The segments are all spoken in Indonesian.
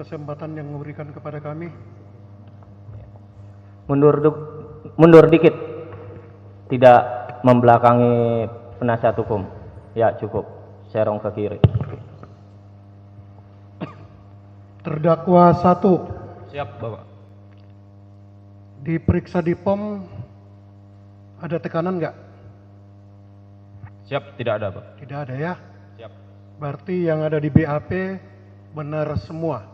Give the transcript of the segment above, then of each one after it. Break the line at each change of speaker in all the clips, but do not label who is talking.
kesempatan yang memberikan kepada kami.
Mundur dikit. Tidak membelakangi penasihat hukum. Ya, cukup. Serong ke kiri.
Terdakwa 1
Siap, Bapak.
diperiksa di POM, ada tekanan nggak?
Siap, tidak ada, Pak.
Tidak ada ya.
Siap.
Berarti yang ada di BAP benar semua.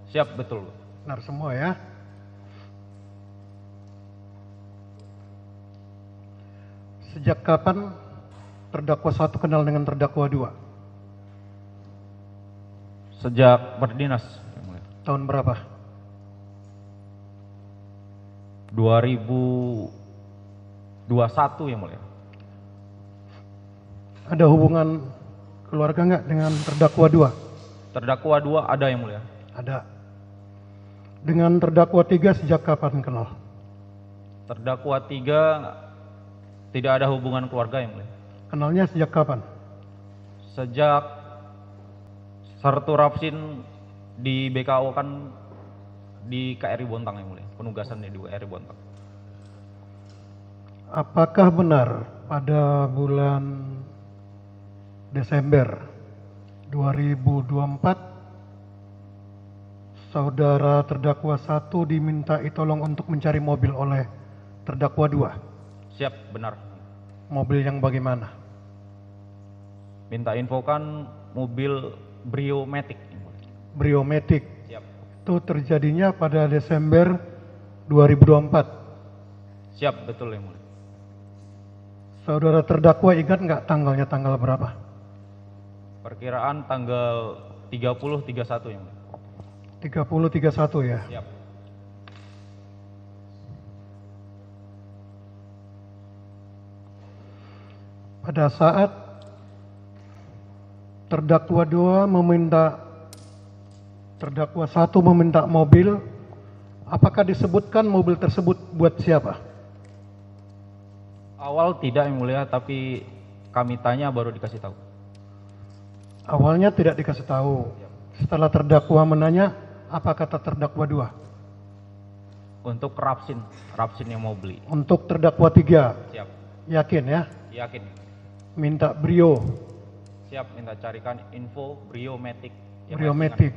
Siap, betul, Pak.
Benar semua ya. Sejak kapan terdakwa 1 kenal dengan terdakwa 2?
Sejak berdinas, Yang Mulia.
Tahun berapa?
2021, Yang Mulia.
Ada hubungan keluarga nggak dengan terdakwa 2?
Terdakwa 2 ada, Yang Mulia.
Ada. Dengan terdakwa 3 sejak kapan kenal?
Terdakwa 3 tidak ada hubungan keluarga, Yang Mulia.
Kenalnya sejak kapan?
Sejak Sartu Rapsin di BKO kan di KRI Bontang, Yang Mulia. Penugasannya di KRI Bontang.
Apakah benar pada bulan Desember 2024 saudara terdakwa 1 dimintai tolong untuk mencari mobil oleh terdakwa 2?
Siap, benar.
Mobil yang bagaimana?
Minta infokan mobil Brio Matic, Yang Mulia.
Brio Matic.
Siap.
Itu terjadinya pada Desember 2024.
Siap, betul, Yang Mulia.
Saudara terdakwa ingat nggak tanggalnya tanggal berapa?
Perkiraan tanggal 30-31, Yang Mulia.
30-31 ya.
Siap.
Pada saat terdakwa 2 meminta terdakwa 1 meminta mobil, apakah disebutkan mobil tersebut buat siapa?
Awal tidak, Yang Mulia, tapi kami tanya baru dikasih tahu.
Awalnya tidak dikasih tahu. Setelah terdakwa menanya, apa kata terdakwa 2?
Untuk Rapsin yang mau beli.
Untuk terdakwa 3,
Siap.
yakin ya?
Yakin.
Minta Brio,
Siap, minta carikan info Brio Matic. yang
Brio
lesingan.
Matic.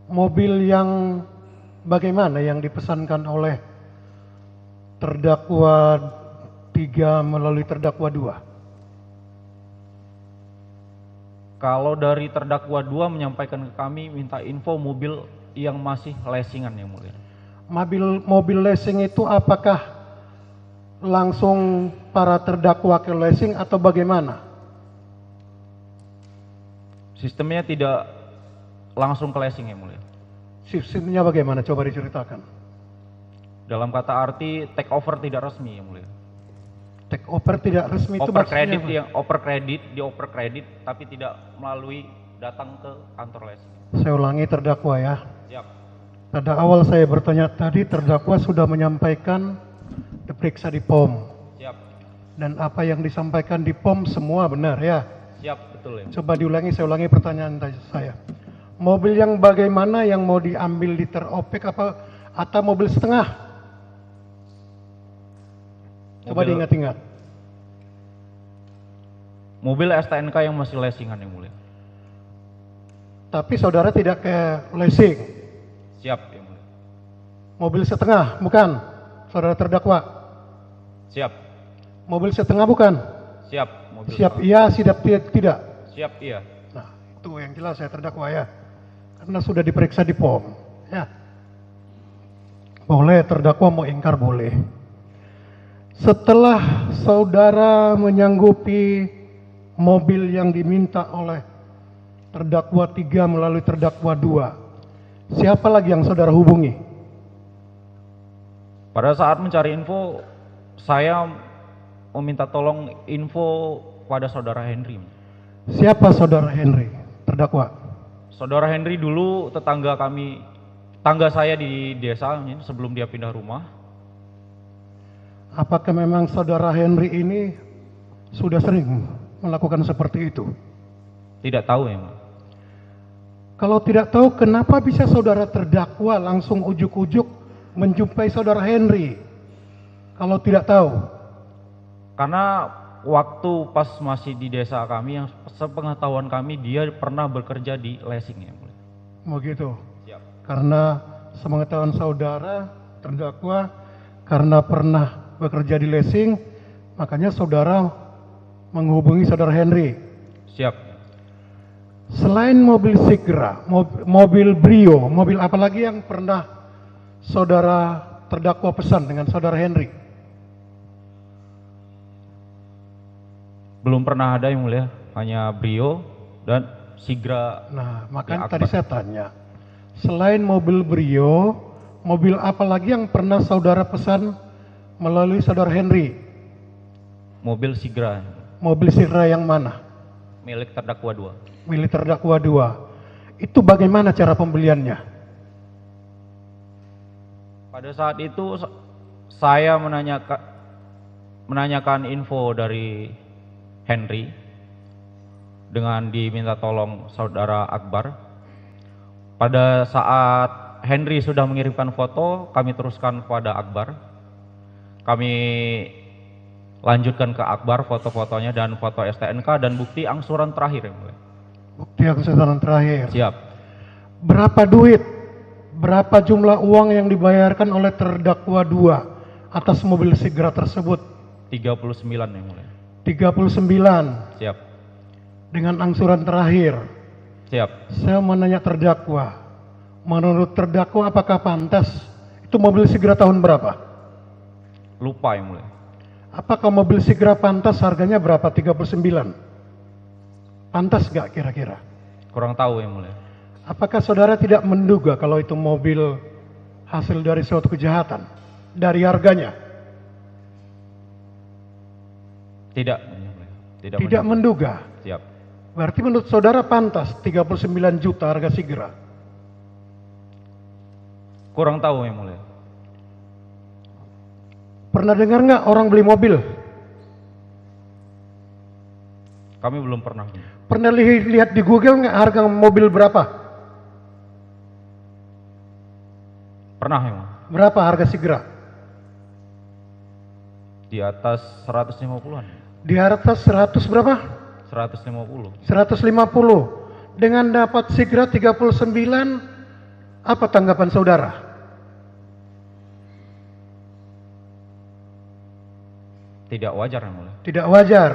Mobil yang bagaimana yang dipesankan oleh terdakwa 3 melalui terdakwa 2?
Kalau dari terdakwa 2 menyampaikan ke kami minta info mobil yang masih lesingan, Yang Mulia.
Mobil leasing itu apakah langsung para terdakwa ke leasing atau bagaimana?
Sistemnya tidak langsung ke leasing, Yang Mulia.
Sistemnya bagaimana? Coba diceritakan.
Dalam kata arti take over tidak resmi, Yang Mulia.
Take over tidak resmi itu
Oper
maksudnya
kredit
apa?
yang oper kredit tapi tidak melalui datang ke kantor leasing.
Saya ulangi terdakwa ya.
Siap.
Pada awal saya bertanya tadi terdakwa sudah menyampaikan diperiksa di POM.
Siap.
Dan apa yang disampaikan di POM semua benar ya.
Siap, betul, ya.
Coba diulangi, saya ulangi pertanyaan saya. Mobil yang bagaimana yang mau diambil di teropek apa atau mobil setengah? Coba diingat-ingat.
Mobil STNK yang masih leasingan, Yang Mulia.
Tapi saudara tidak ke leasing.
Siap, Yang Mulia.
Mobil setengah, bukan? Saudara terdakwa.
Siap.
Mobil setengah bukan?
Siap. Mobil
Siap
setengah.
iya, siap tidak?
Siap, iya.
Nah, itu yang jelas saya terdakwa ya. Karena sudah diperiksa di POM. Ya. Boleh terdakwa mau ingkar boleh. Setelah saudara menyanggupi mobil yang diminta oleh terdakwa 3 melalui terdakwa 2, siapa lagi yang saudara hubungi?
Pada saat mencari info, saya meminta tolong info pada saudara Henry.
Siapa saudara Henry, terdakwa?
Saudara Henry dulu tetangga saya di desa sebelum dia pindah rumah.
Apakah memang saudara Henry ini sudah sering melakukan seperti itu?
Tidak tahu, ya, Mas.
Kalau tidak tahu, kenapa bisa saudara terdakwa langsung ujuk-ujuk menjumpai saudara Henry? Kalau tidak tahu,
Karena waktu pas masih di desa kami, yang sepengetahuan kami dia pernah bekerja di Lessing yang mulia.
mau gitu.
Siap.
Karena sepengetahuan saudara terdakwa karena pernah bekerja di Lessing, makanya saudara menghubungi saudara Henry.
Siap.
Selain mobil Sigra, mobil Brio, mobil apa lagi yang pernah saudara terdakwa pesan dengan saudara Henry?
Belum pernah ada yang mulia, hanya Brio dan Sigra.
Nah, makanya
Ya,
tadi saya tanya, selain mobil Brio, mobil apa lagi yang pernah saudara pesan melalui saudara Henry?
Mobil Sigra
Mobil Sigra yang mana?
milik terdakwa 2.
Milik terdakwa 2. Itu bagaimana cara pembeliannya?
Pada saat itu saya menanyakan info dari Henry dengan diminta tolong saudara Akbar. Pada saat Henry sudah mengirimkan foto, kami teruskan kepada Akbar. Kami lanjutkan ke Akbar foto-fotonya dan foto STNK dan bukti angsuran terakhir yang mulia.
Bukti angsuran terakhir.
Siap.
Berapa duit? Berapa jumlah uang yang dibayarkan oleh terdakwa 2 atas mobil Sigra tersebut?
39 yang mulia.
39
Siap.
dengan angsuran terakhir.
Siap.
Saya menanya terdakwa, menurut terdakwa apakah pantas itu mobil Sigra tahun berapa?
Lupa yang mulia.
Apakah mobil Sigra pantas harganya berapa? 39. Pantas gak kira-kira?
Kurang tahu yang mulia.
Apakah saudara tidak menduga kalau itu mobil hasil dari suatu kejahatan? Dari harganya?
Tidak. yang mulia.
Tidak menduga.
Siap.
Berarti menurut saudara pantas 39 juta harga Sigra.
Kurang tahu yang mulia.
Pernah dengar nggak orang beli mobil?
Kami belum pernah.
Pernah lihat di Google nggak harga mobil berapa?
Pernah yang mulia.
Berapa harga Sigra?
Di atas 150-an.
Di atas 100 berapa?
150.
150. Dengan dapat Sigra 39, apa tanggapan saudara?
Tidak wajar yang mulia.
Tidak wajar.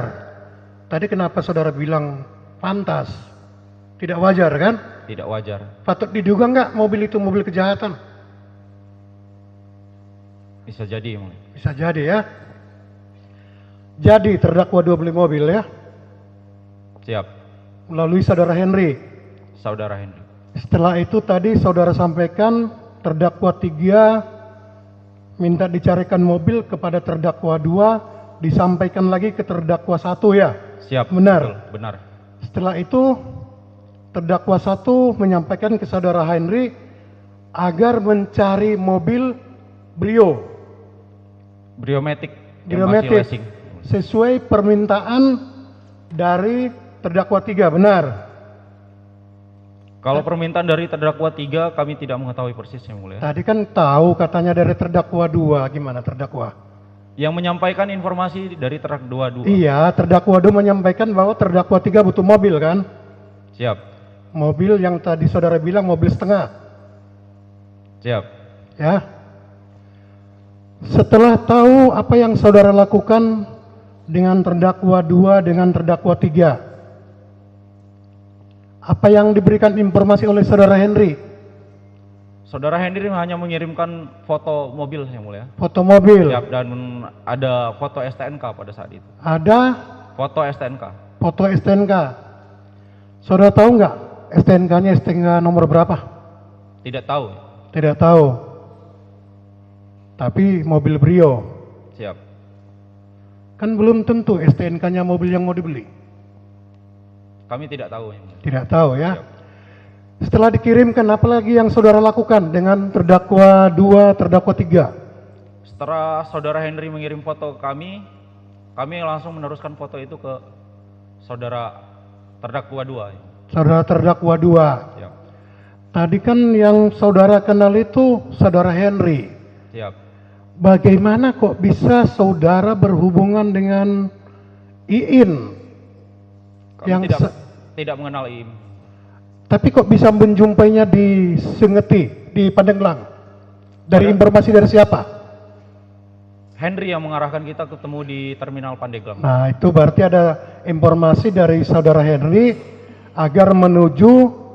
Tadi kenapa saudara bilang pantas? Tidak wajar kan?
Tidak wajar.
Patut diduga nggak mobil itu mobil kejahatan?
Bisa jadi yang mulia.
Bisa jadi ya. Jadi terdakwa 2 beli mobil ya,
Siap.
melalui saudara Henry.
Saudara Henry.
Setelah itu tadi saudara sampaikan terdakwa 3 minta dicarikan mobil kepada terdakwa 2, disampaikan lagi ke terdakwa 1 ya.
Siap.
Benar.
Betul, benar.
Setelah itu terdakwa 1 menyampaikan ke saudara Henry agar mencari mobil Brio.
Briomatic. Yang masih
Briomatic
racing.
sesuai permintaan dari terdakwa 3, benar.
Kalau permintaan dari terdakwa 3 kami tidak mengetahui persis yang mulia.
Tadi kan tahu katanya dari terdakwa 2, gimana terdakwa?
Yang menyampaikan informasi dari terdakwa 2.
Iya, terdakwa 2 menyampaikan bahwa terdakwa 3 butuh mobil kan?
Siap.
Mobil yang tadi saudara bilang mobil setengah,
Siap.
ya. Setelah tahu apa yang saudara lakukan dengan terdakwa 2 dengan terdakwa 3, apa yang diberikan informasi oleh saudara Henry?
Saudara Henry hanya mengirimkan foto mobil yang mulia.
Foto mobil.
Siap, dan ada foto STNK pada saat itu.
Ada
Foto STNK.
foto STNK. Saudara tahu nggak STNK-nya STNK nomor berapa?
Tidak tahu.
Tidak tahu. Tapi mobil Brio.
Siap.
Kan belum tentu STNK-nya mobil yang mau dibeli.
Kami tidak tahu yang mulia.
Tidak tahu ya.
Siap.
Setelah dikirimkan, apa lagi yang saudara lakukan dengan terdakwa 2, terdakwa 3?
Setelah saudara Henry mengirim foto kami langsung meneruskan foto itu ke saudara terdakwa 2.
Saudara terdakwa 2.
Siap.
Tadi kan yang saudara kenal itu saudara Henry.
Siap.
Bagaimana kok bisa saudara berhubungan dengan Iin?
Kami
Yang
tidak mengenal Iim.
Tapi kok bisa menjumpainya di Sengeti, di Pandeglang? Dari informasi dari siapa?
Henry yang mengarahkan kita ketemu di Terminal Pandeglang.
Nah, itu berarti ada informasi dari saudara Henry agar menuju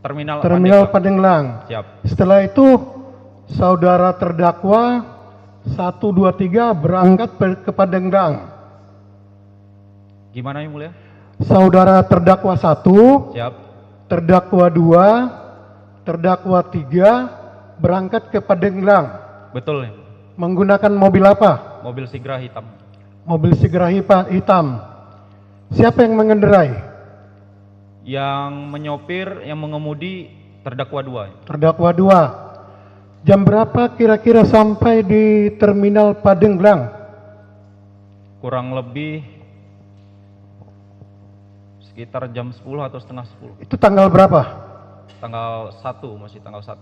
Terminal Pandeglang.
Siap.
Setelah itu saudara terdakwa 1, 2, 3 berangkat ke Pandeglang.
Gimana yang mulia?
Saudara terdakwa 1,
Siap.
terdakwa 2, terdakwa 3 berangkat ke Pandeglang.
Betul ya.
Menggunakan mobil apa?
Mobil Sigra hitam.
Mobil Sigra hitam. Siapa yang mengendarai?
Yang menyopir, yang mengemudi terdakwa 2.
Terdakwa 2. Jam berapa kira-kira sampai di Terminal Pandeglang?
Kurang lebih sekitar jam 10 atau setengah 10.
Itu tanggal berapa?
Tanggal 1, masih tanggal 1.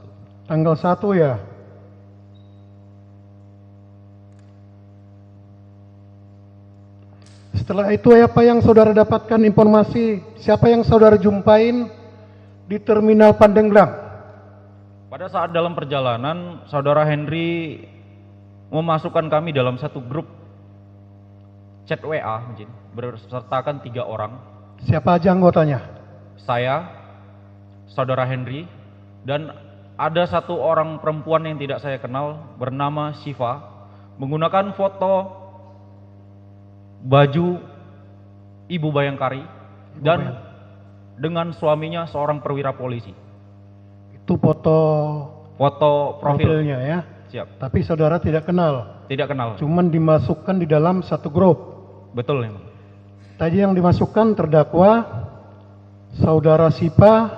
Tanggal 1 ya. Setelah itu apa yang saudara dapatkan informasi? Siapa yang saudara jumpain di Terminal Pandeglang?
Pada saat dalam perjalanan, saudara Henry memasukkan kami dalam satu grup chat WA, bersertakan 3 orang.
Siapa aja anggotanya?
Saya, saudara Henry, dan ada 1 orang perempuan yang tidak saya kenal bernama Siva, menggunakan foto baju Ibu Bayangkari dan dengan suaminya seorang perwira polisi.
Itu foto
Profil.
profilnya ya.
Siap.
Tapi saudara tidak kenal.
Tidak kenal.
Cuman dimasukkan di dalam satu grup.
Betul ya.
Tadi yang dimasukkan terdakwa, saudara Sipa,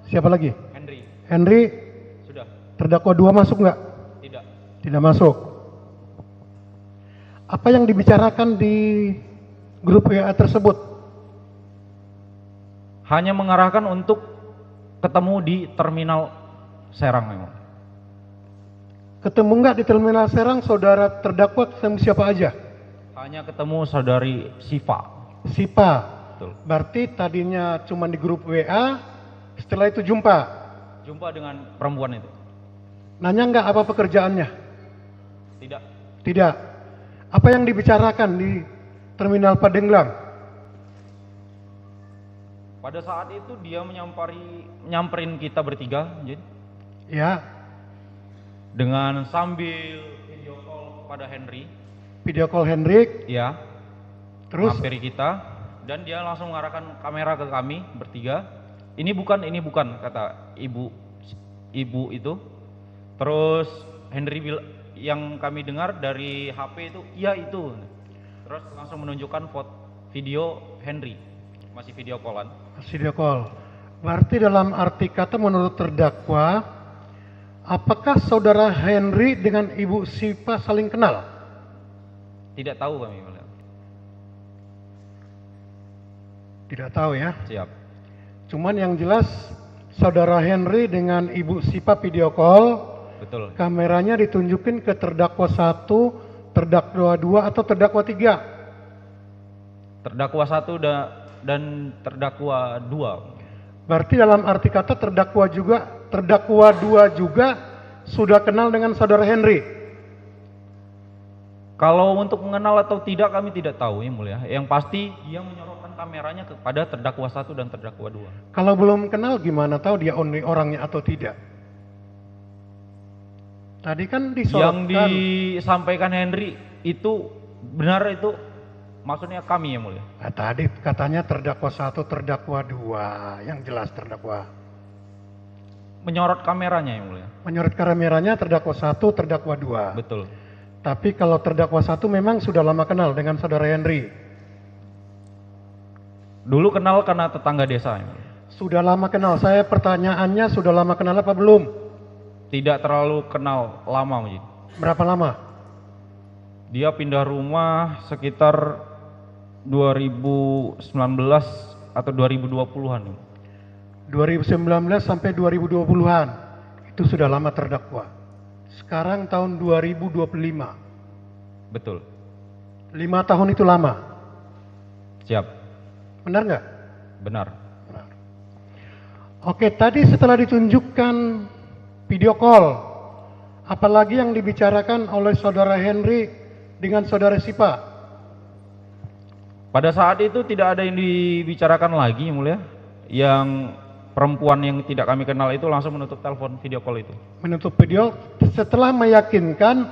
siapa lagi? Henry.
Sudah.
Terdakwa 2 masuk nggak?
Tidak.
Tidak masuk. Apa yang dibicarakan di grup WA tersebut?
Hanya mengarahkan untuk ketemu di Terminal Serang memang.
Ketemu nggak di Terminal Serang saudara terdakwa ketemu siapa aja?
Hanya ketemu saudari Siva.
Sipa.
Betul.
Berarti tadinya cuma di grup WA, setelah itu jumpa.
Jumpa dengan perempuan itu.
Nanya nggak apa pekerjaannya?
Tidak.
Tidak. Apa yang dibicarakan di Terminal Pandeglang?
Pada saat itu dia nyamperin kita bertiga, Jin,
Ya,
dengan sambil video call pada Henry.
video call Hendrik.
Ya.
Terus
Hampiri kita dan dia langsung mengarahkan kamera ke kami bertiga. Ini bukan kata ibu itu. Terus Henry yang kami dengar dari HP itu, iya itu. Terus langsung menunjukkan video Henry, masih video callan.
video call. Berarti dalam arti kata menurut terdakwa, apakah saudara Henry dengan Ibu Sipa saling kenal?
Tidak tahu kami.
Tidak tahu ya.
Siap.
Cuman yang jelas saudara Henry dengan Ibu Sipa video call,
Betul.
kameranya ditunjukin ke terdakwa 1, terdakwa 2 atau terdakwa 3?
Terdakwa 1 dan terdakwa 2.
Berarti dalam arti kata terdakwa 2 juga sudah kenal dengan saudara Henry.
Kalau untuk mengenal atau tidak kami tidak tahu ya mulia. Yang pasti dia menyorotkan kameranya kepada terdakwa 1 dan terdakwa 2.
Kalau belum kenal gimana tahu dia orangnya atau tidak? Tadi kan
Yang
disorotkan.
disampaikan Henry itu benar, itu maksudnya kami ya mulia.
Nah, tadi katanya terdakwa 1, terdakwa 2, yang jelas terdakwa.
Menyorot kameranya ya mulia.
Menyorot kameranya terdakwa 1, terdakwa 2.
Betul.
Tapi kalau terdakwa 1 memang sudah lama kenal dengan saudara Henry.
Dulu kenal karena tetangga desa ya mulia.
Sudah lama kenal. Saya pertanyaannya sudah lama kenal apa belum?
Tidak terlalu kenal lama Mujid.
Berapa lama?
Dia pindah rumah sekitar 2019 atau 2020-an.
2019 sampai 2020-an. Itu sudah lama terdakwa. Sekarang tahun 2025.
Betul.
5 tahun itu lama.
Siap.
Benar nggak?
Benar.
Benar. Oke, tadi setelah ditunjukkan video call, apalagi yang dibicarakan oleh saudara Henry dengan saudara Sipa?
Pada saat itu tidak ada yang dibicarakan lagi, Yang Mulia. Yang perempuan yang tidak kami kenal itu langsung menutup telepon video call itu.
Menutup video setelah meyakinkan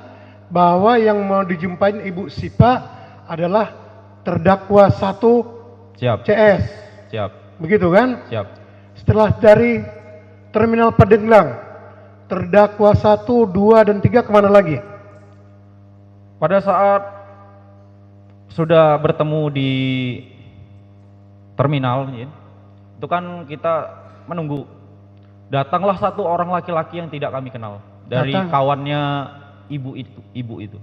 bahwa yang mau dijumpain Ibu Sipa adalah terdakwa 1
Siap.
CS.
Siap.
Begitu kan?
Siap.
Setelah dari Terminal Pandeglang, terdakwa 1, 2, dan 3 kemana lagi?
Pada saat sudah bertemu di terminal, ya, itu kan kita menunggu. Datanglah 1 orang laki-laki yang tidak kami kenal dari kawannya ibu itu.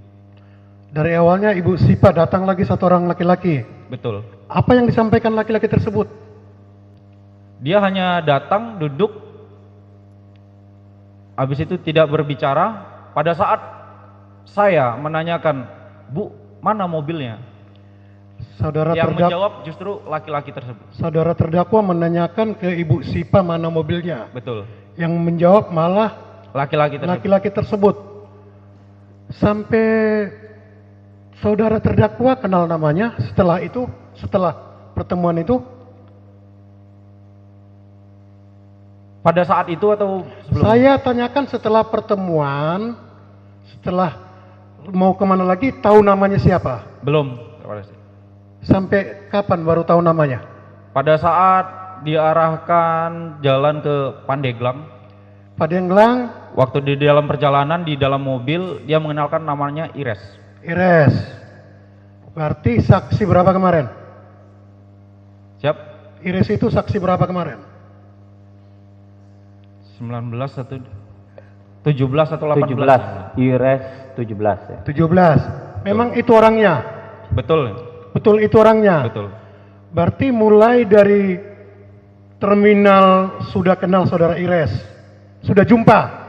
Dari awalnya Ibu Sipa datang lagi 1 orang laki-laki.
Betul.
Apa yang disampaikan laki-laki tersebut?
Dia hanya datang, duduk, habis itu tidak berbicara. Pada saat saya menanyakan, Bu, mana mobilnya? Yang menjawab justru laki-laki tersebut.
Saudara terdakwa menanyakan ke Ibu Sipa mana mobilnya.
Betul.
Yang menjawab malah
laki-laki
tersebut. Sampai saudara terdakwa kenal namanya setelah pertemuan itu?
Pada saat itu atau sebelum?
Saya tanyakan setelah pertemuan, setelah mau kemana lagi, tahu namanya siapa?
Belum.
Sampai kapan baru tahu namanya?
Pada saat diarahkan jalan ke Pandeglang.
Pandeglang.
Waktu di dalam perjalanan, di dalam mobil, dia mengenalkan namanya Ires.
Ires. Berarti saksi berapa kemarin?
Siap.
Ires itu saksi berapa kemarin?
17 atau 18?
17. Ires 17 ya.
17. Memang itu orangnya?
Betul.
Betul itu orangnya?
Betul.
Berarti mulai dari terminal sudah kenal saudara Ires? Sudah jumpa?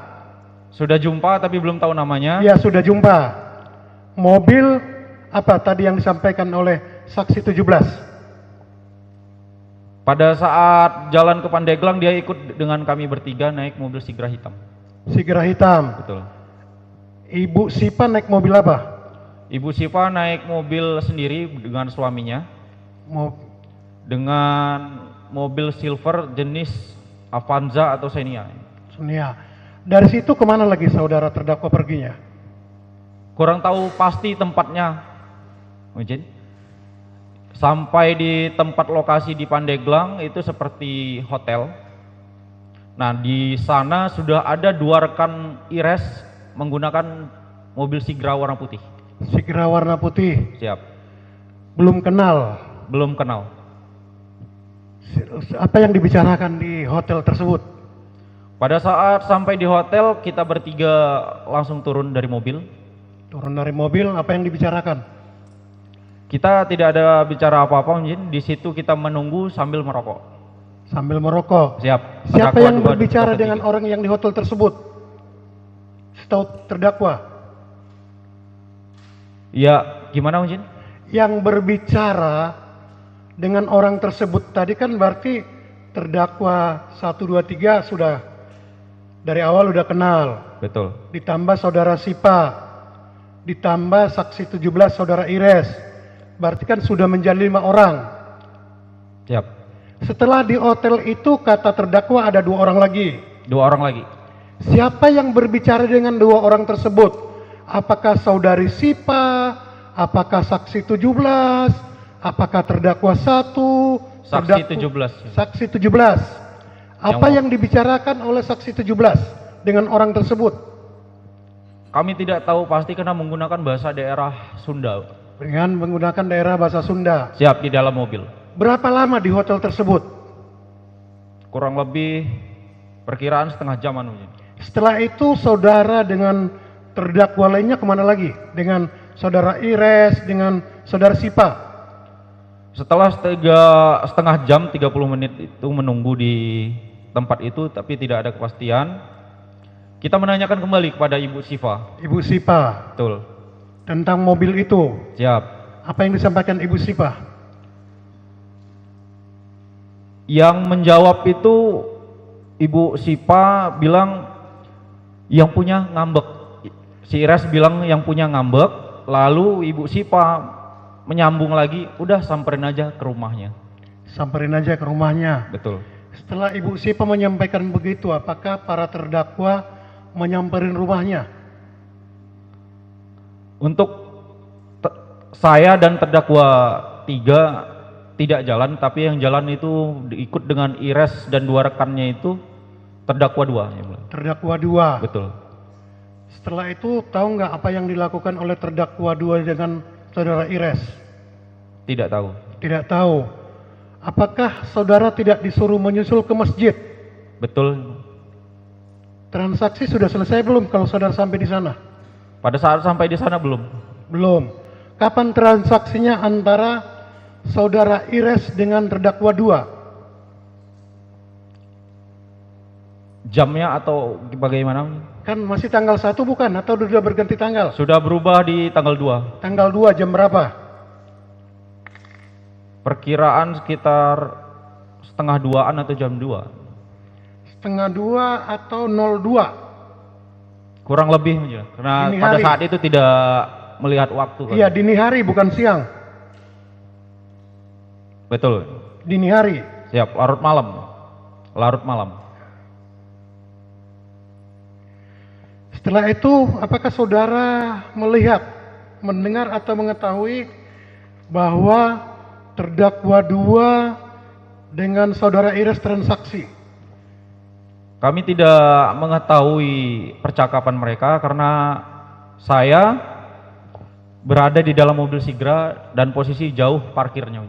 Sudah jumpa tapi belum tahu namanya?
Ya sudah jumpa. Mobil apa tadi yang disampaikan oleh saksi 17?
Pada saat jalan ke Pandeglang dia ikut dengan kami bertiga naik mobil Sigra hitam.
Sigra hitam?
Betul.
Ibu Sipa naik mobil apa?
Ibu Sipa naik mobil sendiri dengan suaminya. Dengan mobil silver jenis Avanza atau Xenia.
Xenia. Dari situ kemana lagi saudara terdakwa perginya?
Kurang tahu pasti tempatnya. Mungkin. Sampai di tempat lokasi di Pandeglang itu seperti hotel. Nah di sana sudah ada 2 rekan Ires menggunakan mobil Sigra warna putih.
Sigra warna putih?
Siap.
Belum kenal?
Belum kenal.
Apa yang dibicarakan di hotel tersebut?
Pada saat sampai di hotel kita bertiga langsung turun dari mobil.
Turun dari mobil, apa yang dibicarakan?
Kita tidak ada bicara apa-apa, di situ kita menunggu sambil merokok.
Sambil merokok.
Siap.
Siapa yang berbicara dengan orang yang di hotel tersebut? Setahu terdakwa.
Ya, gimana Mungkin?
Yang berbicara dengan orang tersebut tadi kan berarti terdakwa 1, 2, 3 sudah dari awal udah kenal.
Betul.
Ditambah saudara Sipa, ditambah saksi 17 saudara Ires. Berarti kan sudah menjadi 5 orang.
Siap.
Setelah di hotel itu kata terdakwa ada 2 orang lagi.
2 orang lagi.
Siapa yang berbicara dengan 2 orang tersebut? Apakah saudari Sipa? Apakah saksi 17? Apakah terdakwa 1?
Saksi 17.
Saksi 17. Apa yang dibicarakan oleh saksi 17 dengan orang tersebut?
Kami tidak tahu pasti karena menggunakan bahasa daerah Sunda.
Dengan menggunakan daerah bahasa Sunda.
Siap, di dalam mobil.
Berapa lama di hotel tersebut?
Kurang lebih perkiraan setengah jam Mungkin.
Setelah itu saudara dengan terdakwa lainnya kemana lagi? Dengan saudara Ires, dengan saudara Sipa?
Setelah setengah jam 30 menit itu menunggu di tempat itu, tapi tidak ada kepastian. Kita menanyakan kembali kepada Ibu Siva.
Ibu Sipa,
Betul.
tentang mobil itu.
Siap.
Apa yang disampaikan Ibu Sipa?
Yang menjawab itu Ibu Sipa bilang yang punya ngambek. Si Ires bilang yang punya ngambek, lalu Ibu Sipa menyambung lagi, udah samperin aja ke rumahnya.
Samperin aja ke rumahnya.
Betul.
Setelah Ibu Sipa menyampaikan begitu, apakah para terdakwa menyamperin rumahnya?
Untuk saya dan terdakwa 3 tidak jalan, tapi yang jalan itu diikut dengan Ires dan 2 rekannya itu terdakwa 2. Yang mulia.
Terdakwa 2.
Betul.
Setelah itu tahu nggak apa yang dilakukan oleh terdakwa 2 dengan saudara Ires?
Tidak tahu.
Tidak tahu. Apakah saudara tidak disuruh menyusul ke masjid?
Betul.
Transaksi sudah selesai belum kalau saudara sampai di sana?
Pada saat sampai di sana belum.
Belum. Kapan transaksinya antara saudara Ires dengan terdakwa 2?
Jamnya atau bagaimana?
Kan masih tanggal 1 bukan? Atau sudah berganti tanggal?
Sudah berubah di tanggal 2.
Tanggal 2 jam berapa?
Perkiraan sekitar setengah 2-an atau jam 2.
Setengah 2 atau 02?
Kurang lebih ya. Karena
Dini
pada
hari.
saat itu tidak melihat waktu kan.
Iya, dini hari bukan siang.
Betul.
Dini hari.
Siap, larut malam. Larut malam.
Setelah itu, apakah saudara melihat, mendengar atau mengetahui bahwa terdakwa 2 dengan saudara Ires transaksi?
Kami tidak mengetahui percakapan mereka karena saya berada di dalam mobil Sigra dan posisi jauh parkirnya.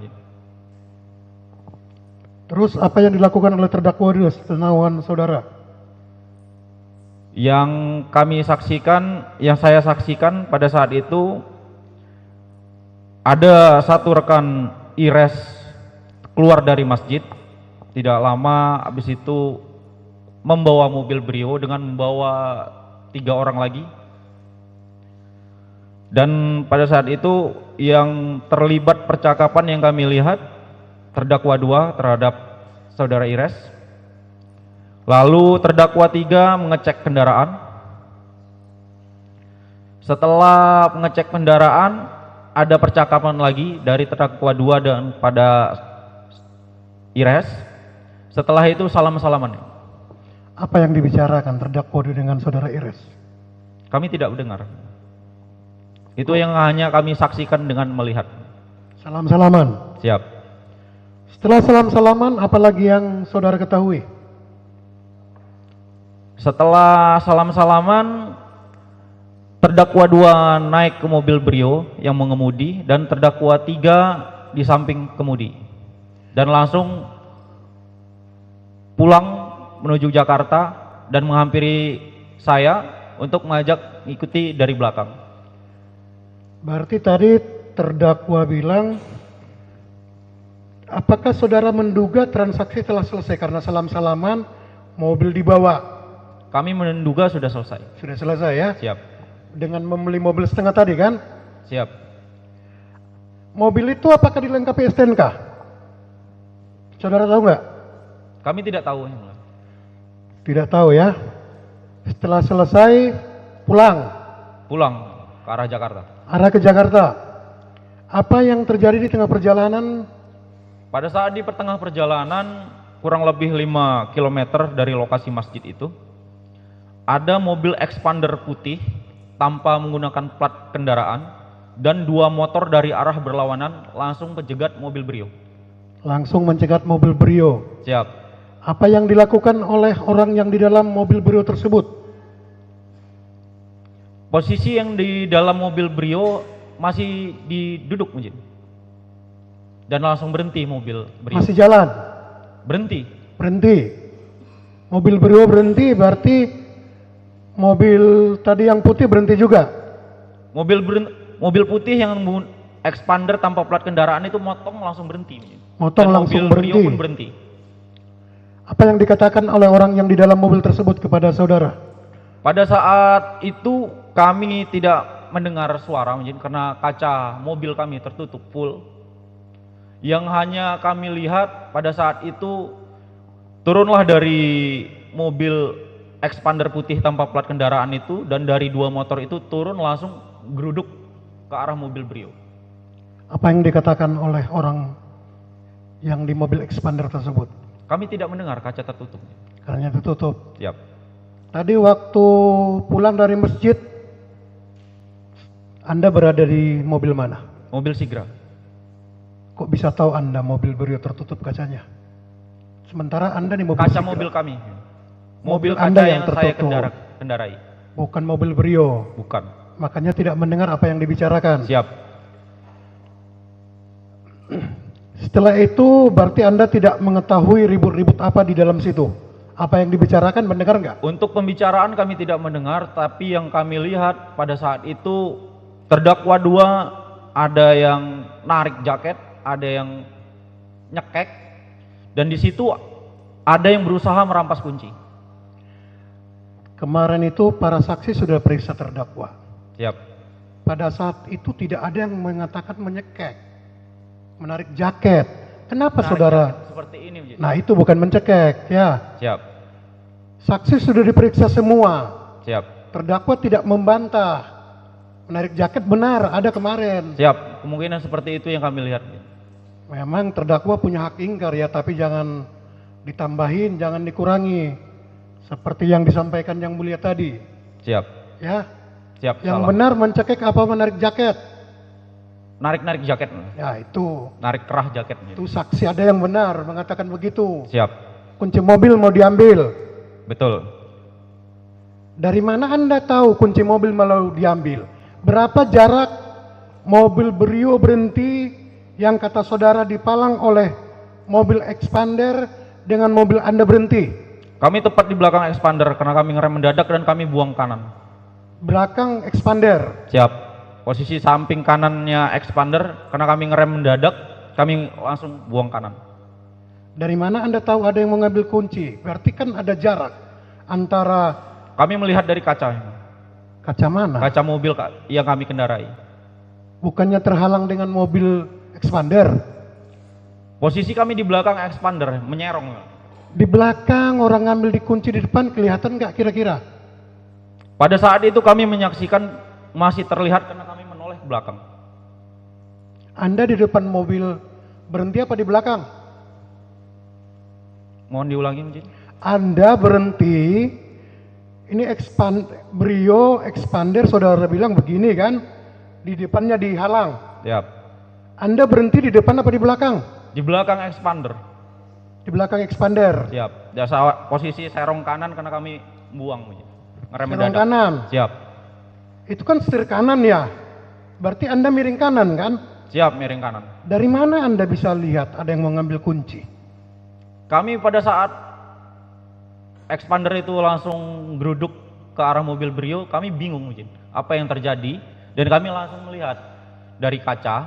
Terus apa yang dilakukan oleh terdakwa 2 setelah saudara?
Yang kami saksikan, yang saya saksikan pada saat itu ada satu rekan Ires keluar dari masjid tidak lama, habis itu membawa mobil Brio dengan membawa 3 orang lagi, dan pada saat itu yang terlibat percakapan yang kami lihat terdakwa 2 terhadap saudara Ires. Lalu terdakwa 3 mengecek kendaraan. Setelah mengecek kendaraan, ada percakapan lagi dari terdakwa 2 dan pada Ires. Setelah itu salam-salaman.
Apa yang dibicarakan terdakwa 2 dengan saudara Ires?
Kami tidak mendengar. Itu yang hanya kami saksikan dengan melihat.
Salam-salaman.
Siap.
Setelah salam-salaman, apalagi yang saudara ketahui?
Setelah salam-salaman, terdakwa 2 naik ke mobil Brio yang mengemudi dan terdakwa 3 di samping kemudi dan langsung pulang menuju Jakarta dan menghampiri saya untuk mengajak ikuti dari belakang.
Berarti tadi terdakwa bilang, apakah saudara menduga transaksi telah selesai karena salam-salaman, mobil dibawa?
Kami menduga sudah selesai.
Sudah selesai ya?
Siap.
Dengan membeli mobil setengah tadi kan?
Siap.
Mobil itu apakah dilengkapi STNK? Saudara tahu nggak?
Kami tidak tahu. Yang mulia.
Tidak tahu ya. Setelah selesai, pulang.
Pulang ke arah Jakarta.
Arah ke Jakarta. Apa yang terjadi di tengah perjalanan?
Pada saat di pertengah perjalanan, kurang lebih 5 km dari lokasi masjid itu, ada mobil expander putih tanpa menggunakan plat kendaraan dan 2 motor dari arah berlawanan langsung mencegat mobil Brio.
Langsung mencegat mobil Brio.
Siap.
Apa yang dilakukan oleh orang yang di dalam mobil Brio tersebut?
Posisi yang di dalam mobil Brio masih diduduk mungkin. Dan langsung berhenti mobil Brio.
Masih jalan?
Berhenti.
Berhenti. Mobil Brio berhenti berarti mobil tadi yang putih berhenti juga?
Mobil putih yang expander tanpa plat kendaraan itu motong langsung berhenti.
Motong
Dan
langsung
mobil Brio
berhenti.
pun berhenti.
Apa yang dikatakan oleh orang yang di dalam mobil tersebut kepada saudara?
Pada saat itu kami tidak mendengar suara mungkin karena kaca mobil kami tertutup full. Yang hanya kami lihat pada saat itu turunlah dari mobil expander putih tanpa plat kendaraan itu, dan dari dua motor itu turun langsung geruduk ke arah mobil Brio.
Apa yang dikatakan oleh orang yang di mobil expander tersebut?
Kami tidak mendengar, kaca tertutup.
Karena tertutup.
Siap.
Tadi waktu pulang dari masjid, Anda berada di mobil mana?
Mobil Sigra.
Kok bisa tahu Anda mobil Brio tertutup kacanya? Sementara Anda di mobil
Kaca
Sigra.
mobil kami.
Mobil
Mobil
Anda
kaca
yang
yang saya
tertutup.
kendarai.
Bukan mobil Brio.
Bukan.
Makanya tidak mendengar apa yang dibicarakan.
Siap.
Setelah itu berarti Anda tidak mengetahui ribut-ribut apa di dalam situ. Apa yang dibicarakan, mendengar nggak?
Untuk pembicaraan kami tidak mendengar, tapi yang kami lihat pada saat itu terdakwa dua ada yang narik jaket, ada yang nyekek, dan di situ ada yang berusaha merampas kunci.
Kemarin itu para saksi sudah periksa terdakwa.
Siap.
Pada saat itu tidak ada yang mengatakan menyekek, menarik jaket. Kenapa
Narik
saudara?
jaket seperti ini. Mujid.
Nah itu bukan mencekek, ya.
Siap.
Saksi sudah diperiksa semua.
Siap.
Terdakwa tidak membantah. Menarik jaket benar, ada kemarin.
Siap. Kemungkinan seperti itu yang kami lihat.
Memang terdakwa punya hak ingkar ya, tapi jangan ditambahin, jangan dikurangi. Seperti yang disampaikan yang mulia tadi.
Siap.
Ya.
Siap.
Yang
salah.
benar mencekek apa menarik jaket?
Narik jaket.
Ya itu.
Narik kerah jaket.
Itu saksi ada yang benar mengatakan begitu.
Siap.
Kunci mobil mau diambil.
Betul.
Dari mana Anda tahu kunci mobil mau diambil? Berapa jarak mobil Brio berhenti yang kata saudara dipalang oleh mobil expander dengan mobil Anda berhenti?
Kami tepat di belakang expander karena kami ngerem mendadak dan kami buang kanan.
Belakang expander.
Siap. Posisi samping kanannya expander karena kami ngerem mendadak, kami langsung buang kanan.
Dari mana Anda tahu ada yang mengambil kunci? Berarti kan ada jarak antara
Kami melihat dari kaca.
kaca mana?
Kaca mobil yang kami kendarai.
Bukannya terhalang dengan mobil expander?
Posisi kami di belakang expander, menyerong.
Di belakang orang ngambil dikunci di depan kelihatan nggak kira-kira?
Pada saat itu kami menyaksikan masih terlihat karena kami menoleh ke belakang.
Anda di depan mobil berhenti apa di belakang?
Mohon diulangi mungkin.
Anda berhenti, ini Brio expander saudara bilang begini kan, di depannya dihalang.
Siap.
Anda berhenti di depan apa di belakang?
Di belakang expander.
Di belakang expander.
Siap. Jasa posisi serong kanan karena kami buang. Ngerem
Serong
mendadak.
kanan.
Siap.
Itu kan setir kanan ya. Berarti Anda miring kanan kan?
Siap, miring kanan.
Dari mana Anda bisa lihat ada yang mau ngambil kunci?
Kami pada saat expander itu langsung geruduk ke arah mobil Brio, kami bingung mungkin apa yang terjadi, dan kami langsung melihat dari kaca,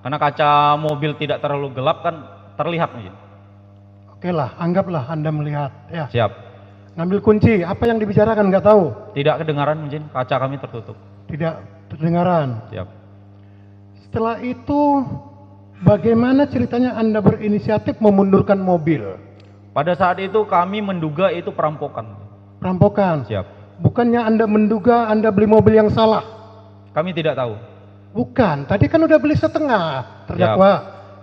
karena kaca mobil tidak terlalu gelap kan terlihat mungkin.
Oke lah, anggaplah Anda melihat ya.
Siap.
Ngambil kunci, apa yang dibicarakan nggak tahu.
Tidak kedengaran mungkin, kaca kami tertutup.
Tidak terdengaran.
Siap.
Setelah itu bagaimana ceritanya Anda berinisiatif memundurkan mobil?
Pada saat itu kami menduga itu perampokan.
Perampokan.
Siap.
Bukannya Anda menduga Anda beli mobil yang salah?
Kami tidak tahu.
Bukan, tadi kan udah beli setengah terdakwa.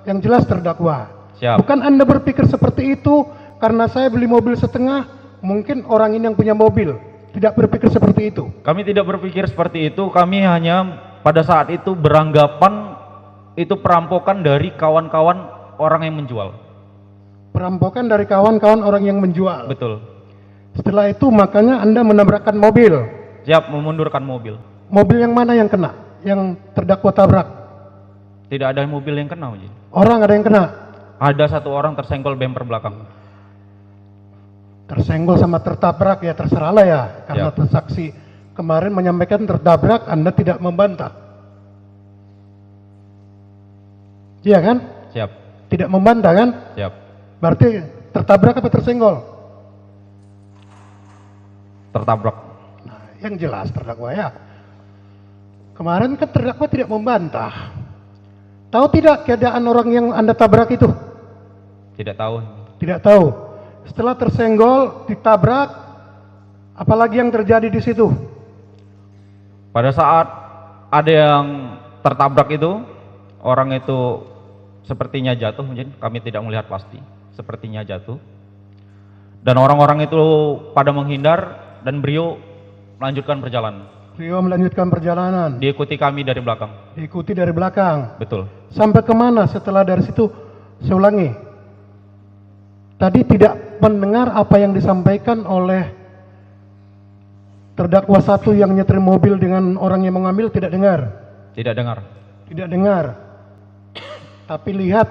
Yang jelas terdakwa.
Siap.
Bukan Anda berpikir seperti itu karena saya beli mobil setengah, mungkin orang ini yang punya mobil. Tidak berpikir seperti itu.
Kami tidak berpikir seperti itu, kami hanya pada saat itu beranggapan itu perampokan dari kawan-kawan orang yang menjual.
Perampokan dari kawan-kawan orang yang menjual.
Betul.
Setelah itu makanya Anda menabrakkan mobil.
Siap, memundurkan mobil.
Mobil yang mana yang kena? Yang terdakwa tabrak?
Tidak ada mobil yang kena, Uji.
Orang ada yang kena?
Ada satu orang tersenggol bemper belakang.
Tersenggol sama tertabrak ya terserah lah ya. Karena
Siap.
saksi kemarin menyampaikan tertabrak, Anda tidak membantah. Iya kan?
Siap.
Tidak membantah kan?
Siap.
Berarti Tertabrak apa tersenggol?
Tertabrak.
Nah, yang jelas terdakwa ya. Kemarin kan terdakwa tidak membantah. Tahu tidak keadaan orang yang Anda tabrak itu?
Tidak tahu.
Tidak tahu. Setelah tersenggol, ditabrak, apalagi yang terjadi di situ?
Pada saat ada yang tertabrak itu, orang itu sepertinya jatuh, mungkin kami tidak melihat pasti, sepertinya jatuh. Dan orang-orang itu pada menghindar dan beliau melanjutkan perjalanan.
Beliau melanjutkan perjalanan.
Diikuti kami dari belakang.
Diikuti dari belakang.
Betul.
Sampai kemana setelah dari situ? Saya ulangi. Tadi tidak mendengar apa yang disampaikan oleh terdakwa satu yang nyetir mobil dengan orang yang mengambil, tidak dengar?
Tidak dengar.
Tidak dengar. Tapi lihat,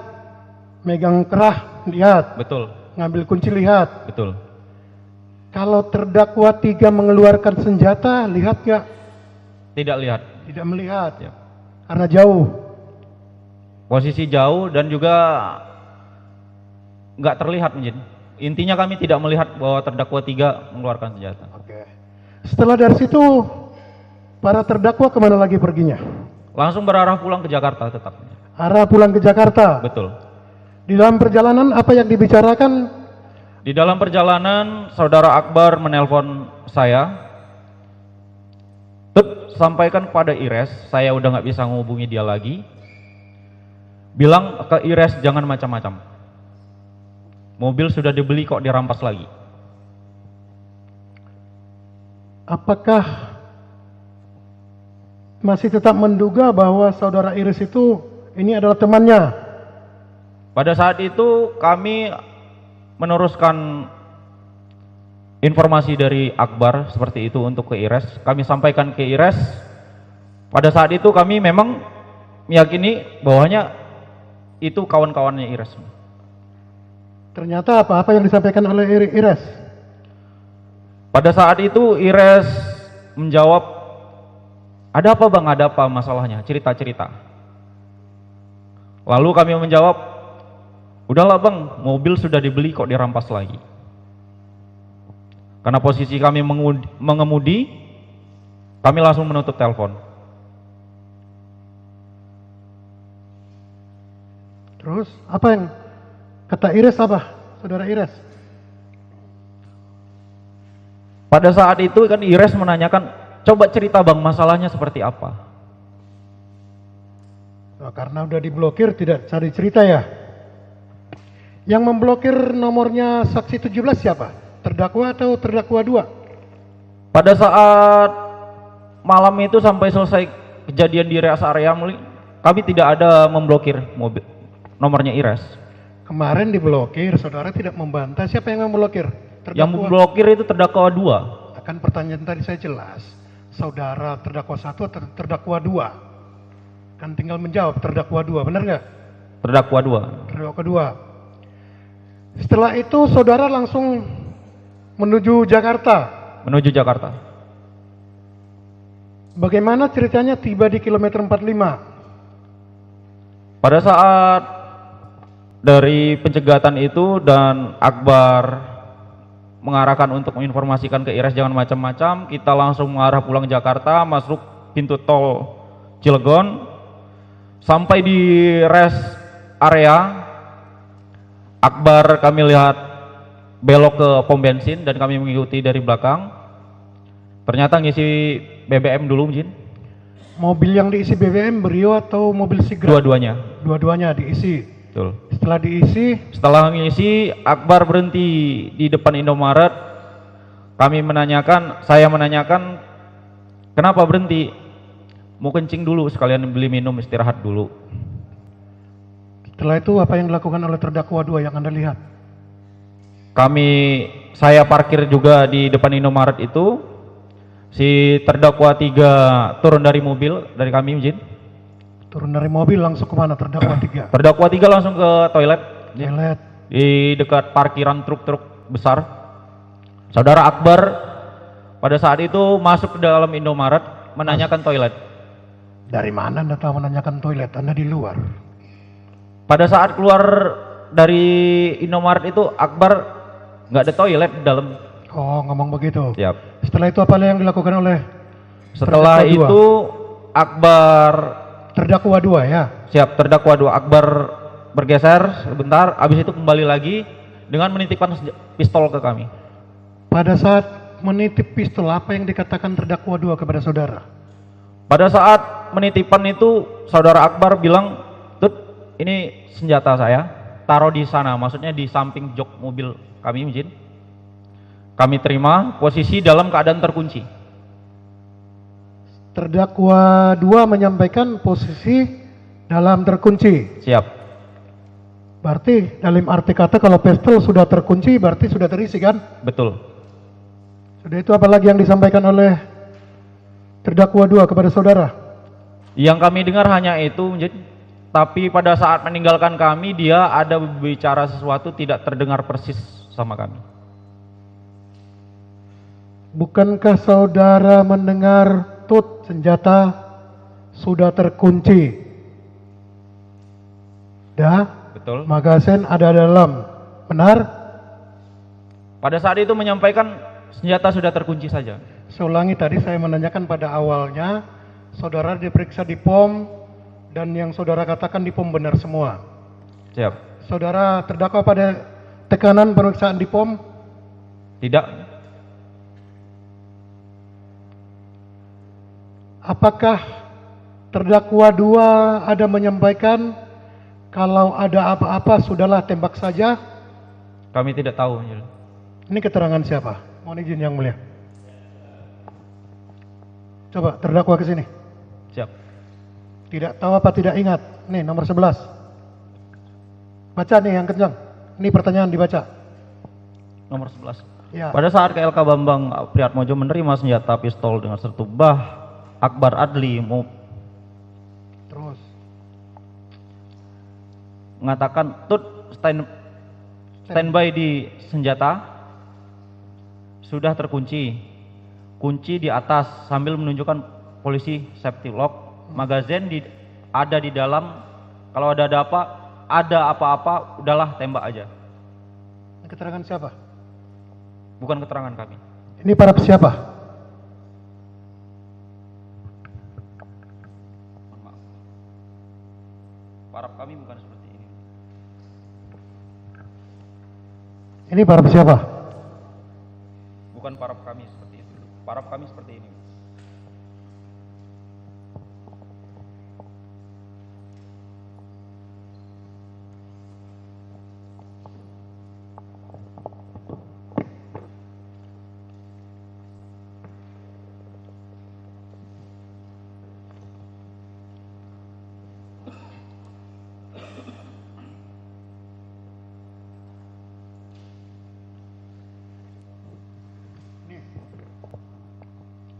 megang kerah, lihat.
Betul.
Ngambil kunci, lihat.
Betul.
Kalau terdakwa 3 mengeluarkan senjata, lihat nggak?
Tidak lihat.
Tidak melihat.
Ya.
Karena jauh.
Posisi jauh dan juga nggak terlihat mungkin. Intinya kami tidak melihat bahwa terdakwa 3 mengeluarkan senjata.
Oke. Setelah dari situ, para terdakwa kemana lagi perginya?
Langsung berarah pulang ke Jakarta tetap.
Arah pulang ke Jakarta.
Betul.
Di dalam perjalanan apa yang dibicarakan?
Di dalam perjalanan saudara Akbar menelpon saya. Sampaikan kepada Ires, saya udah nggak bisa menghubungi dia lagi. Bilang ke Ires jangan macam-macam. Mobil sudah dibeli kok dirampas lagi.
Apakah masih tetap menduga bahwa saudara Iris itu ini adalah temannya?
Pada saat itu kami meneruskan informasi dari Akbar seperti itu untuk ke Ires. Kami sampaikan ke Ires. Pada saat itu kami memang meyakini bahwanya itu kawan-kawannya Ires.
Ternyata apa yang disampaikan oleh Ires?
Pada saat itu Ires menjawab, ada apa bang, ada apa masalahnya, cerita-cerita. Lalu kami menjawab, udahlah bang, mobil sudah dibeli kok dirampas lagi. Karena posisi kami mengemudi, kami langsung menutup telepon.
Terus apa yang kata Ires apa, saudara Ires?
Pada saat itu kan Ires menanyakan, coba cerita bang masalahnya seperti apa.
Nah, karena udah diblokir tidak cari cerita ya. Yang memblokir nomornya saksi 17 siapa? Terdakwa atau terdakwa 2?
Pada saat malam itu sampai selesai kejadian di rest area, kami tidak ada memblokir mobil nomornya Ires.
Kemarin diblokir, saudara tidak membantah. Siapa yang memblokir?
Yang memblokir itu terdakwa 2.
Akan pertanyaan tadi saya jelas. Saudara terdakwa 1 atau terdakwa 2? Kan tinggal menjawab terdakwa 2, benar nggak?
Terdakwa 2.
Terdakwa 2. Setelah itu saudara langsung menuju Jakarta.
Menuju Jakarta.
Bagaimana ceritanya tiba di kilometer 45?
Pada saat dari pencegatan itu dan Akbar mengarahkan untuk menginformasikan ke Ires jangan macam-macam, kita langsung mengarah pulang Jakarta, masuk pintu tol Cilegon. Sampai di rest area, Akbar kami lihat belok ke pom bensin dan kami mengikuti dari belakang. Ternyata ngisi BBM dulu mungkin.
Mobil yang diisi BBM Brio atau mobil Sigra?
Dua-duanya.
Dua-duanya diisi.
Betul.
Setelah diisi,
Setelah ngisi, Akbar berhenti di depan Indomaret. Saya menanyakan, kenapa berhenti? Mau kencing dulu, sekalian beli minum, istirahat dulu.
setelah itu apa yang dilakukan oleh terdakwa 2 yang Anda lihat?
Saya parkir juga di depan Indomaret itu. Si terdakwa 3 turun dari mobil, dari kami izin.
Turun dari mobil langsung kemana terdakwa 3?
Terdakwa 3 langsung ke toilet.
Toilet.
Di dekat parkiran truk-truk besar. Saudara Akbar pada saat itu masuk ke dalam Indomaret menanyakan toilet.
Dari mana Anda tahu menanyakan toilet? Anda di luar.
Pada saat keluar dari Indomaret itu Akbar nggak ada toilet di dalam.
Oh, ngomong begitu.
Siap.
Setelah itu apa yang dilakukan oleh
Setelah
terdakwa dua?
itu Akbar
Terdakwa dua ya?
siap, terdakwa dua Akbar bergeser sebentar, habis itu kembali lagi dengan menitipkan pistol ke kami.
Pada saat menitip pistol, apa yang dikatakan terdakwa dua kepada saudara?
Pada saat menitipkan itu saudara Akbar bilang, "Tut, ini senjata saya, taruh di sana," maksudnya di samping jok mobil kami, izin. Kami terima, posisi dalam keadaan terkunci.
Terdakwa dua menyampaikan posisi dalam terkunci.
Siap.
Berarti dalam arti kata kalau pistol sudah terkunci berarti sudah terisi kan?
Betul.
Sudah itu apa lagi yang disampaikan oleh terdakwa dua kepada saudara?
Yang kami dengar hanya itu, Izin. Tapi pada saat meninggalkan kami, dia ada bicara sesuatu tidak terdengar persis sama kami.
Bukankah saudara mendengar tut senjata sudah terkunci? Dah,
Betul.
magazen ada dalam. Benar?
Pada saat itu menyampaikan senjata sudah terkunci saja.
Saya ulangi, tadi saya menanyakan pada awalnya, saudara diperiksa di POM dan yang saudara katakan di POM benar semua.
Siap.
Saudara terdakwa pada tekanan pemeriksaan di POM?
Tidak.
Apakah terdakwa dua ada menyampaikan kalau ada apa-apa sudahlah tembak saja?
Kami tidak tahu. Izin.
Ini keterangan siapa? Mohon izin yang mulia. Coba terdakwa ke sini.
Siap.
Tidak tahu apa tidak ingat? Nih nomor 11. Baca nih yang kencang. Ini pertanyaan dibaca.
Nomor 11.
Ya.
Pada saat KLK Bambang Priatmojo menerima senjata pistol dengan sertu bah, Akbar Adli mau
Terus.
mengatakan, "Tut, standby di senjata sudah terkunci, kunci di atas," sambil menunjukkan polisi safety lock, magazine ada di dalam, kalau ada apa-apa udahlah tembak aja.
Ini keterangan siapa?
Bukan keterangan kami.
Ini para siapa?
Mohon maaf. Paraf kami bukan seperti ini.
Ini para siapa?
Bukan paraf kami seperti itu. Paraf kami seperti ini.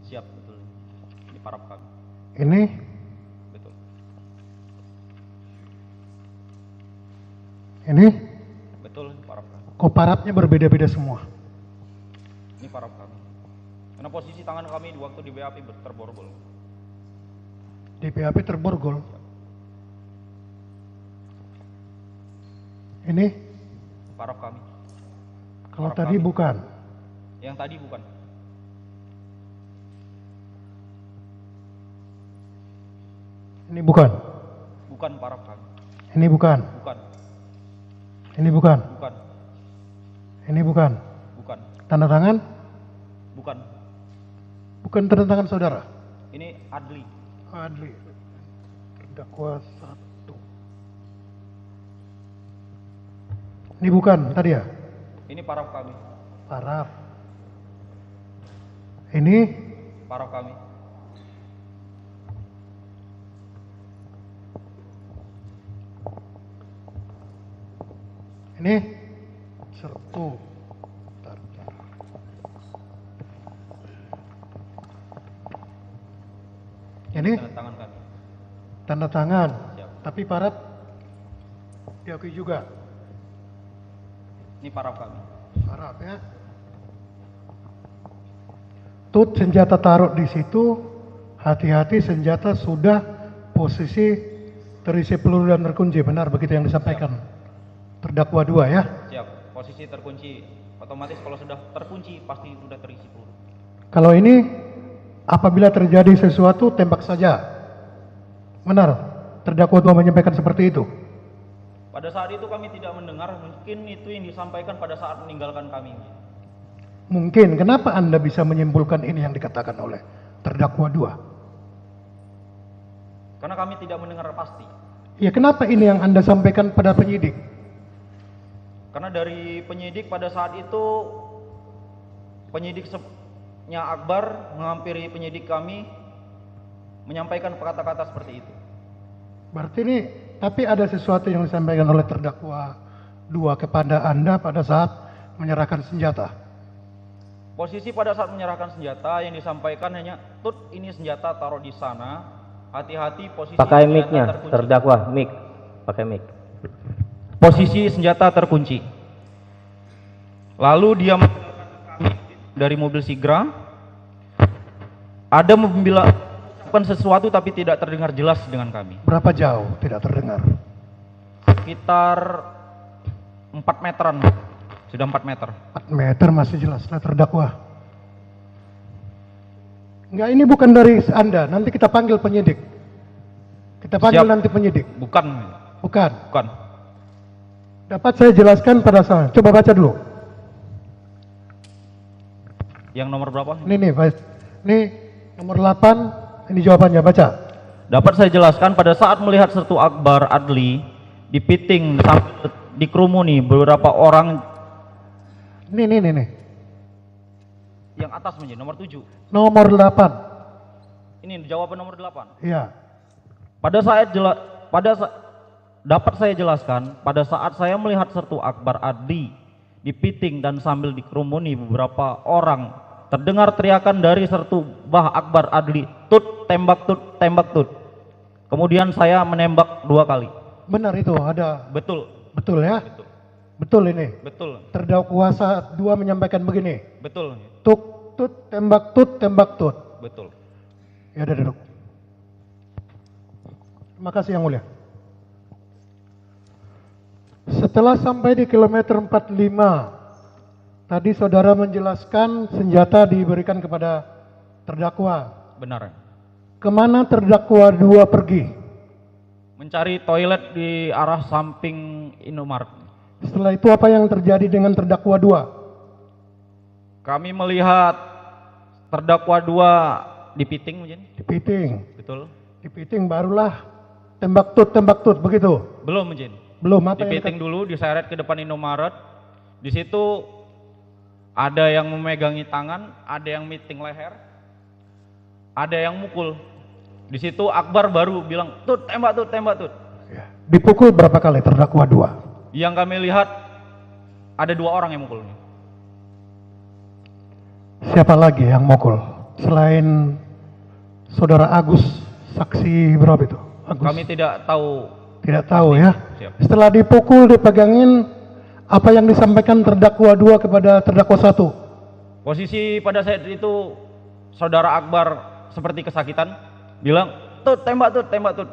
Siap, betul. Ini paraf kami.
Ini
Betul.
ini
Betul, ini paraf kami.
kok parapnya berbeda-beda semua?
Ini paraf kami. Karena posisi tangan kami di waktu di BAP terborgol.
Di PHP terborgol. Ini
Paraf kami.
kalau
Paraf
tadi
kami.
bukan.
Yang tadi bukan.
Ini bukan.
Bukan paraf kami.
Ini bukan.
Bukan.
Ini bukan.
Bukan.
Ini bukan.
Bukan.
Tanda tangan?
Bukan.
Bukan tanda tangan saudara.
Ini Adli.
Adli. Terdakwa 1. Ini bukan tadi ya?
Ini paraf kami.
Paraf. Ini
Paraf kami.
ini sertu. Bentar, bentar. Ini
Tanda tangan kami.
tanda tangan.
Siap.
Tapi paraf diakui juga.
Ini paraf kami.
Paraf ya. Tut senjata taruh di situ, hati-hati senjata sudah posisi terisi peluru dan terkunci, benar begitu yang disampaikan. Terdakwa 2 ya.
Siap. Posisi terkunci. Otomatis kalau sudah terkunci pasti sudah terisi peluru.
Kalau ini apabila terjadi sesuatu tembak saja. Benar. Terdakwa 2 menyampaikan seperti itu.
Pada saat itu kami tidak mendengar, mungkin itu yang disampaikan pada saat meninggalkan kami.
Mungkin. Kenapa Anda bisa menyimpulkan ini yang dikatakan oleh terdakwa 2?
Karena kami tidak mendengar pasti.
Ya, kenapa ini yang Anda sampaikan pada penyidik?
Karena dari penyidik pada saat itu, penyidiknya Akbar menghampiri penyidik kami, menyampaikan kata-kata seperti itu.
Berarti ini, tapi ada sesuatu yang disampaikan oleh terdakwa 2 kepada Anda pada saat menyerahkan senjata.
Posisi pada saat menyerahkan senjata yang disampaikan hanya, Tut, ini senjata taruh di sana, hati-hati posisi
Pakai
senjata
mic-nya,
terkunci.
terdakwa, mic. Pakai mic.
Posisi senjata terkunci. Lalu dia meninggalkan kami dari mobil Sigra. Ada mengucapkan sesuatu tapi tidak terdengar jelas dengan kami.
Berapa jauh tidak terdengar?
Sekitar 4 meteran. Sudah 4 meter.
4 meter masih jelas lah terdakwa. Enggak, ini bukan dari Anda. Nanti kita panggil penyidik. Kita panggil
Siap.
nanti penyidik.
Bukan.
Bukan.
Bukan.
Dapat saya jelaskan pada saat. Coba baca dulu.
Yang nomor berapa?
Ini Pak. Ini nomor 8. Ini jawabannya, baca.
Dapat saya jelaskan pada saat melihat Sertu Akbar Adli dipiting sambil dikerumuni beberapa orang.
Ini.
Yang atas menjadi nomor 7.
Nomor 8.
Ini jawaban nomor 8.
Iya.
Dapat saya jelaskan pada saat saya melihat Sertu Akbar Adli dipiting dan sambil dikerumuni beberapa orang, terdengar teriakan dari Sertu Bah Akbar Adli, Tut, tembak Tut, tembak Tut. Kemudian saya menembak 2 kali.
Benar itu, ada.
Betul.
Betul ya?
Betul.
Betul ini.
Betul.
Terdakwa 2 menyampaikan begini.
Betul.
Tuk, tut, tembak tut, tembak tut.
Betul.
Ya udah duduk. Terima kasih Yang Mulia. Setelah sampai di kilometer 45, tadi saudara menjelaskan senjata diberikan kepada terdakwa.
Benar.
Kemana terdakwa 2 pergi?
Mencari toilet di arah samping Indomaret.
Setelah itu apa yang terjadi dengan terdakwa 2?
Kami melihat terdakwa 2 dipiting mungkin.
Dipiting.
Betul.
Dipiting barulah tembak tut, begitu?
Belum mungkin.
Belum, apa yang
Dipiting dulu, diseret ke depan Indomaret. Di situ ada yang memegangi tangan, ada yang miting leher, ada yang mukul. Di situ Akbar baru bilang, Tut, tembak Tut, tembak Tut.
Ya. Dipukul berapa kali terdakwa 2?
Yang kami lihat ada 2 orang yang mukul.
Siapa lagi yang mukul? Selain saudara Agus, saksi berapa itu? Agus.
Kami tidak tahu.
Tidak tahu ya.
Siap.
Setelah dipukul, dipegangin, apa yang disampaikan terdakwa 2 kepada terdakwa 1?
Posisi pada saat itu saudara Akbar seperti kesakitan, bilang, Tut, tembak Tut, tembak Tut.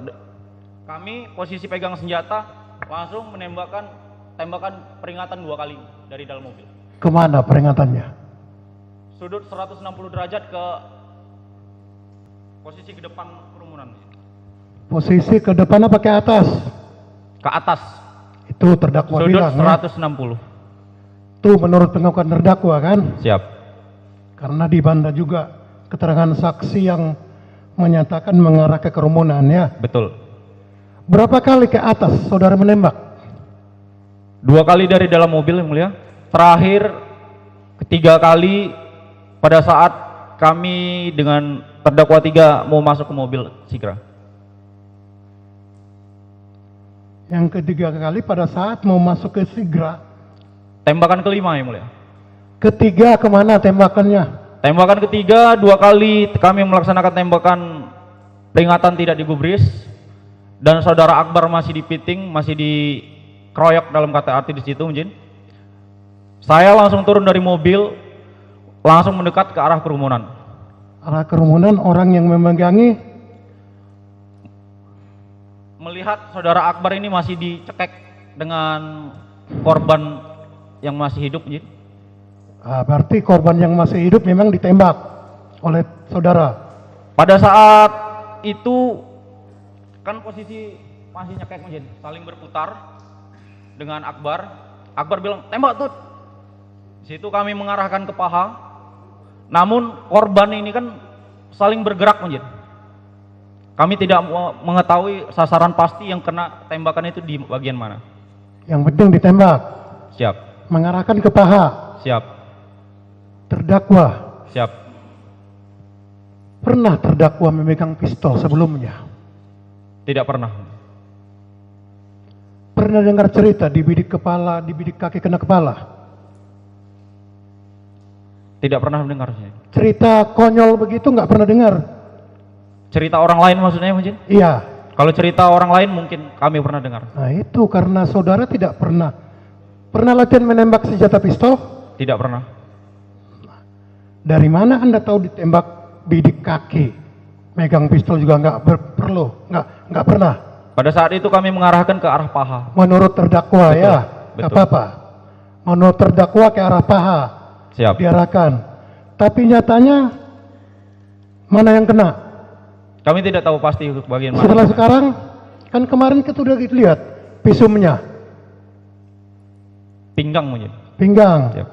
Kami posisi pegang senjata, langsung menembakkan tembakan peringatan 2 kali dari dalam mobil.
Kemana peringatannya?
Sudut 160 derajat ke posisi ke depan kerumunan.
Posisi ke depan apa ke atas?
Ke atas.
Itu terdakwa
Sudut
bilang ya.
160.
Itu menurut pengakuan terdakwa kan?
Siap.
Karena dibantah juga keterangan saksi yang menyatakan mengarah ke kerumunan ya.
Betul.
Berapa kali ke atas saudara menembak?
2 kali dari dalam mobil yang mulia. Terakhir ketiga kali pada saat kami dengan terdakwa 3 mau masuk ke mobil Sigra.
Yang ketiga kali pada saat mau masuk ke Sigra.
Tembakan kelima yang mulia.
Ketiga kemana tembakannya?
Tembakan ketiga 2 kali kami melaksanakan tembakan peringatan tidak digubris, dan saudara Akbar masih dipiting, masih dikeroyok dalam kata arti di situ mungkin. Saya langsung turun dari mobil, langsung mendekat ke arah kerumunan.
Arah kerumunan, orang yang memegangi
Melihat saudara Akbar ini masih dicekek dengan korban yang masih hidup, Mujin.
Berarti korban yang masih hidup memang ditembak oleh saudara.
Pada saat itu kan posisi masih nyekek, Mujin, saling berputar dengan Akbar. Akbar bilang tembak tuh. Di situ kami mengarahkan ke paha. Namun korban ini kan saling bergerak, Mujin. Kami tidak mengetahui sasaran pasti yang kena tembakan itu di bagian mana.
Yang penting ditembak.
Siap.
Mengarahkan ke paha.
Siap.
Terdakwa.
Siap.
Pernah terdakwa memegang pistol sebelumnya?
Tidak pernah.
Pernah dengar cerita dibidik kepala, dibidik kaki kena kepala?
Tidak pernah mendengar.
Cerita konyol begitu nggak pernah dengar?
Cerita orang lain maksudnya, Mujin?
Iya.
Kalau cerita orang lain mungkin kami pernah dengar.
Nah itu karena saudara tidak pernah. Pernah latihan menembak senjata pistol?
Tidak pernah.
Dari mana Anda tahu ditembak bidik kaki? Megang pistol juga nggak pernah.
Pada saat itu kami mengarahkan ke arah paha.
Menurut terdakwa.
Betul,
Ya,
betul.
nggak apa-apa. Menurut terdakwa ke arah paha.
Siap.
Diarahkan. Tapi nyatanya mana yang kena?
Kami tidak tahu pasti bagian mana.
Setelah sekarang, kan kemarin kita udah lihat visumnya,
Pinggang, Mujin.
pinggang.
Siap.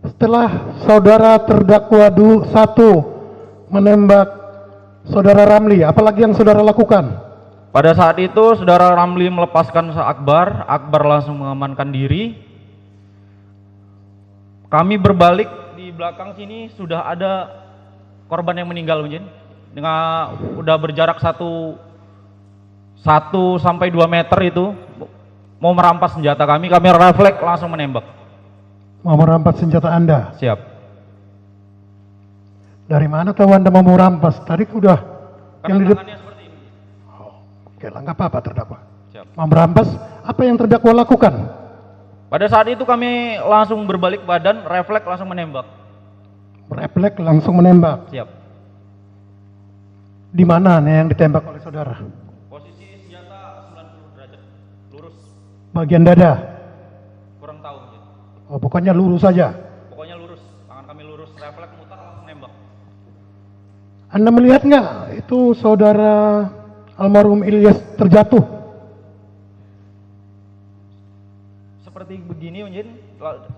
Setelah saudara terdakwa satu menembak saudara Ramli, apalagi yang saudara lakukan?
Pada saat itu saudara Ramli melepaskan Akbar. Akbar langsung mengamankan diri. Kami berbalik di belakang sini sudah ada korban yang meninggal, Mujin. Dengan udah berjarak 1 sampai 2 meter itu mau merampas senjata kami refleks langsung menembak.
Mau merampas senjata Anda?
Siap.
Dari mana tahu Anda mau merampas? Tadi udah yang di depan.
Tangannya seperti ini.
Oke lah, nggak apa-apa terdakwa.
Siap.
Mau merampas, apa yang terdakwa lakukan?
Pada saat itu kami langsung berbalik badan, refleks langsung menembak.
Refleks langsung menembak.
Siap.
Di mana nih yang ditembak oleh saudara?
Posisi senjata 90 derajat, lurus.
Bagian dada.
Kurang tahu, Mujin.
Oh, pokoknya lurus saja.
Pokoknya lurus, tangan kami lurus, refleks mutar langsung nembak.
Anda melihat nggak itu saudara almarhum Ilyas terjatuh?
Seperti begini, Mujin,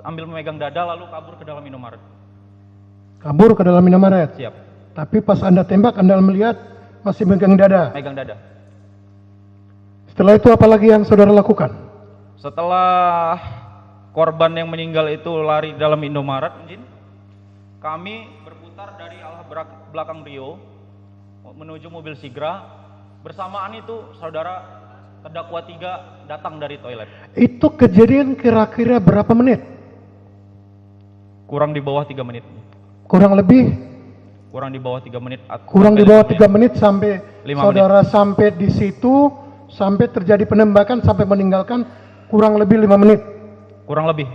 ambil memegang dada lalu kabur ke dalam Indomaret.
Kabur ke dalam Indomaret.
Siap.
Tapi pas Anda tembak, Anda melihat masih megang dada.
Megang dada.
Setelah itu apalagi yang saudara lakukan?
Setelah korban yang meninggal itu lari dalam Indomaret, Mujin, kami berputar dari arah belakang Rio menuju mobil Sigra. Bersamaan itu saudara terdakwa 3 datang dari toilet.
Itu kejadian kira-kira berapa menit?
Kurang di bawah 3 menit.
Kurang lebih?
Kurang di bawah 3 menit.
Kurang di bawah 3 menit sampai
5
saudara sampai di situ, sampai terjadi penembakan, sampai meninggalkan kurang lebih 5 menit.
Kurang lebih.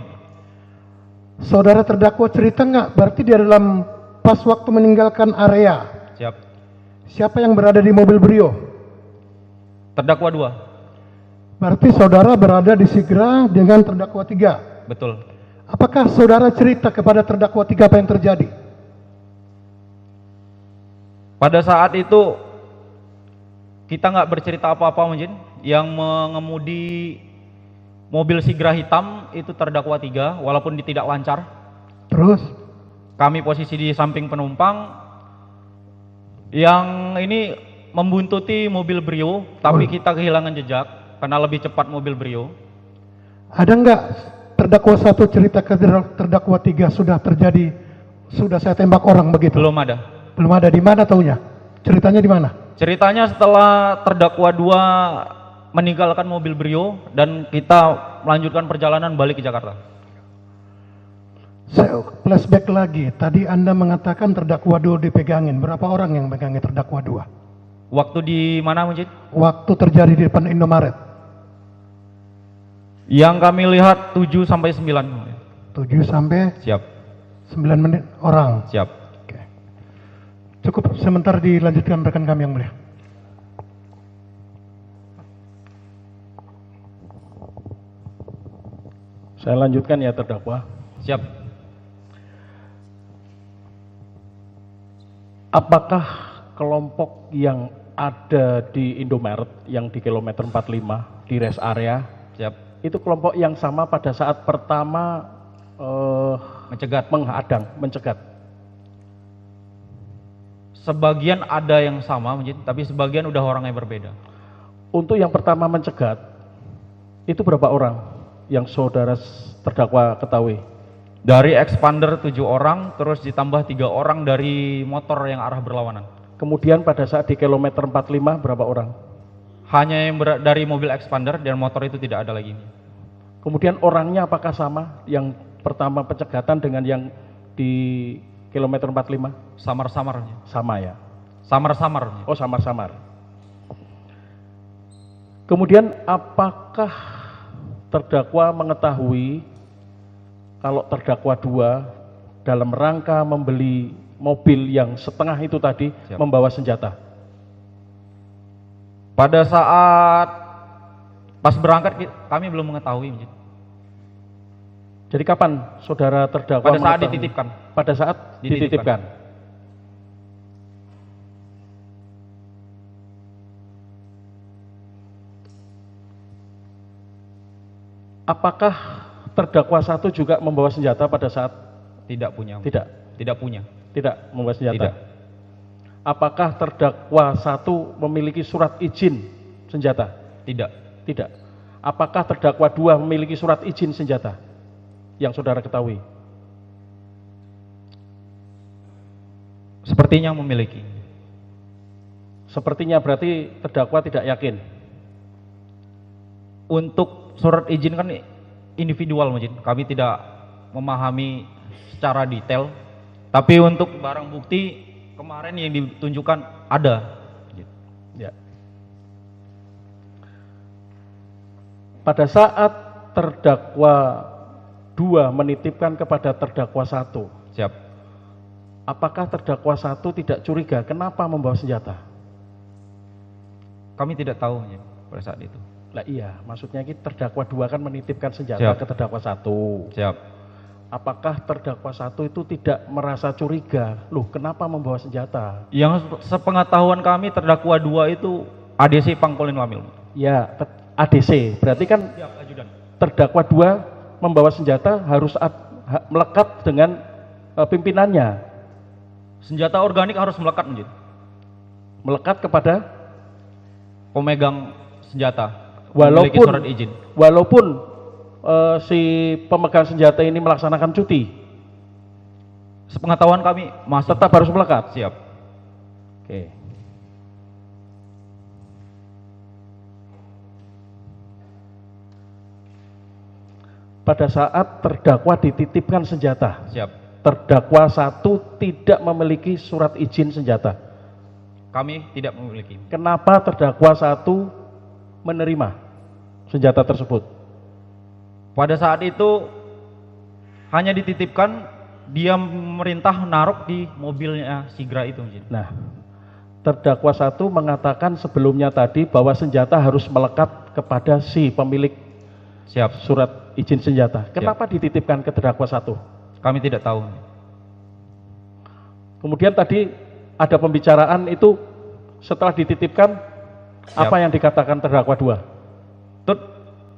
Saudara terdakwa cerita nggak? Berarti di dalam pas waktu meninggalkan area,
Siap.
siapa yang berada di mobil Brio?
Terdakwa 2.
Berarti saudara berada di Sigra dengan terdakwa 3.
Betul.
Apakah saudara cerita kepada terdakwa 3 apa yang terjadi?
Pada saat itu kita nggak bercerita apa-apa, Mujin. Yang mengemudi mobil Sigra hitam itu terdakwa 3, walaupun tidak lancar.
Terus?
Kami posisi di samping penumpang. Yang ini membuntuti mobil Brio, tapi kita kehilangan jejak karena lebih cepat mobil Brio.
Ada nggak terdakwa 1 cerita ke terdakwa 3 sudah terjadi, sudah saya tembak orang begitu?
Belum ada.
Belum ada. Di mana taunya? Ceritanya di mana?
Ceritanya setelah terdakwa 2 meninggalkan mobil Brio dan kita melanjutkan perjalanan balik ke Jakarta.
Saya flashback lagi. Tadi Anda mengatakan terdakwa 2 dipegangin. Berapa orang yang megangin terdakwa 2?
Waktu di mana, Mujid?
Waktu terjadi di depan Indomaret.
Yang kami lihat 7 sampai 9.
7 sampai
Siap.
9 menit orang.
Siap.
Oke. Cukup sebentar dilanjutkan rekan kami yang mulia.
Saya lanjutkan ya terdakwa.
Siap.
Apakah kelompok yang ada di Indomaret yang di kilometer 45 di rest area
Siap.
itu kelompok yang sama pada saat pertama
Mencegat.
mencegat?
Sebagian ada yang sama, tapi sebagian udah orang yang berbeda.
Untuk yang pertama mencegat itu berapa orang yang saudara terdakwa ketahui?
Dari expander 7 orang, terus ditambah 3 orang dari motor yang arah berlawanan.
Kemudian pada saat di kilometer 45 berapa orang?
Hanya yang dari mobil expander dan motor itu tidak ada lagi.
Kemudian orangnya apakah sama yang pertama pencegatan dengan yang di kilometer 45?
Samar-samarnya.
Sama ya?
Samar-samarnya.
Oh, samar-samar. Kemudian apakah terdakwa mengetahui kalau terdakwa 2 dalam rangka membeli mobil yang setengah itu tadi
Siap.
membawa senjata?
Pada saat pas berangkat kami belum mengetahui.
Jadi kapan saudara terdakwa
Pada saat
mengetahui?
dititipkan.
Pada saat dititipkan. Apakah terdakwa 1 juga membawa senjata pada saat
Tidak punya.
tidak
punya.
tidak membawa senjata?
Tidak.
Apakah terdakwa 1 memiliki surat izin senjata?
Tidak.
Tidak. Apakah terdakwa 2 memiliki surat izin senjata yang saudara ketahui?
Sepertinya memiliki.
Sepertinya berarti terdakwa tidak yakin.
Untuk surat izin kan individual, kami tidak memahami secara detail. Tapi untuk barang bukti kemarin yang ditunjukkan ada.
Ya. Pada saat terdakwa 2 menitipkan kepada terdakwa 1,
Siap.
apakah terdakwa 1 tidak curiga kenapa membawa senjata?
Kami tidak tahu pada saat itu.
Lah iya, maksudnya terdakwa 2 kan menitipkan senjata
Siap.
ke terdakwa 1.
Siap.
Apakah terdakwa 1 itu tidak merasa curiga? Loh, kenapa membawa senjata?
Yang sepengetahuan kami terdakwa 2 itu ADC Pangkolin Lamil.
Ya, ADC. Berarti kan
Siap, ajudan.
terdakwa 2 membawa senjata harus melekat dengan pimpinannya.
Senjata organik harus melekat,
Melekat kepada
pemegang senjata. Memiliki surat izin.
walaupun si pemegang senjata ini melaksanakan cuti,
Sepengetahuan kami masih
tetap harus melekat.
siap.
Oke. Pada saat terdakwa dititipkan senjata,
Siap.
terdakwa 1 tidak memiliki surat izin senjata.
Kami tidak memiliki.
Kenapa terdakwa 1 menerima senjata tersebut?
Pada saat itu hanya dititipkan, dia merintah naruh di mobilnya Sigra itu.
Nah, terdakwa 1 mengatakan sebelumnya tadi bahwa senjata harus melekat kepada si pemilik
Siap.
surat izin senjata. Kenapa dititipkan ke terdakwa 1?
Kami tidak tahu.
Kemudian tadi ada pembicaraan itu setelah dititipkan,
Siap.
apa yang dikatakan terdakwa 2?
Tut,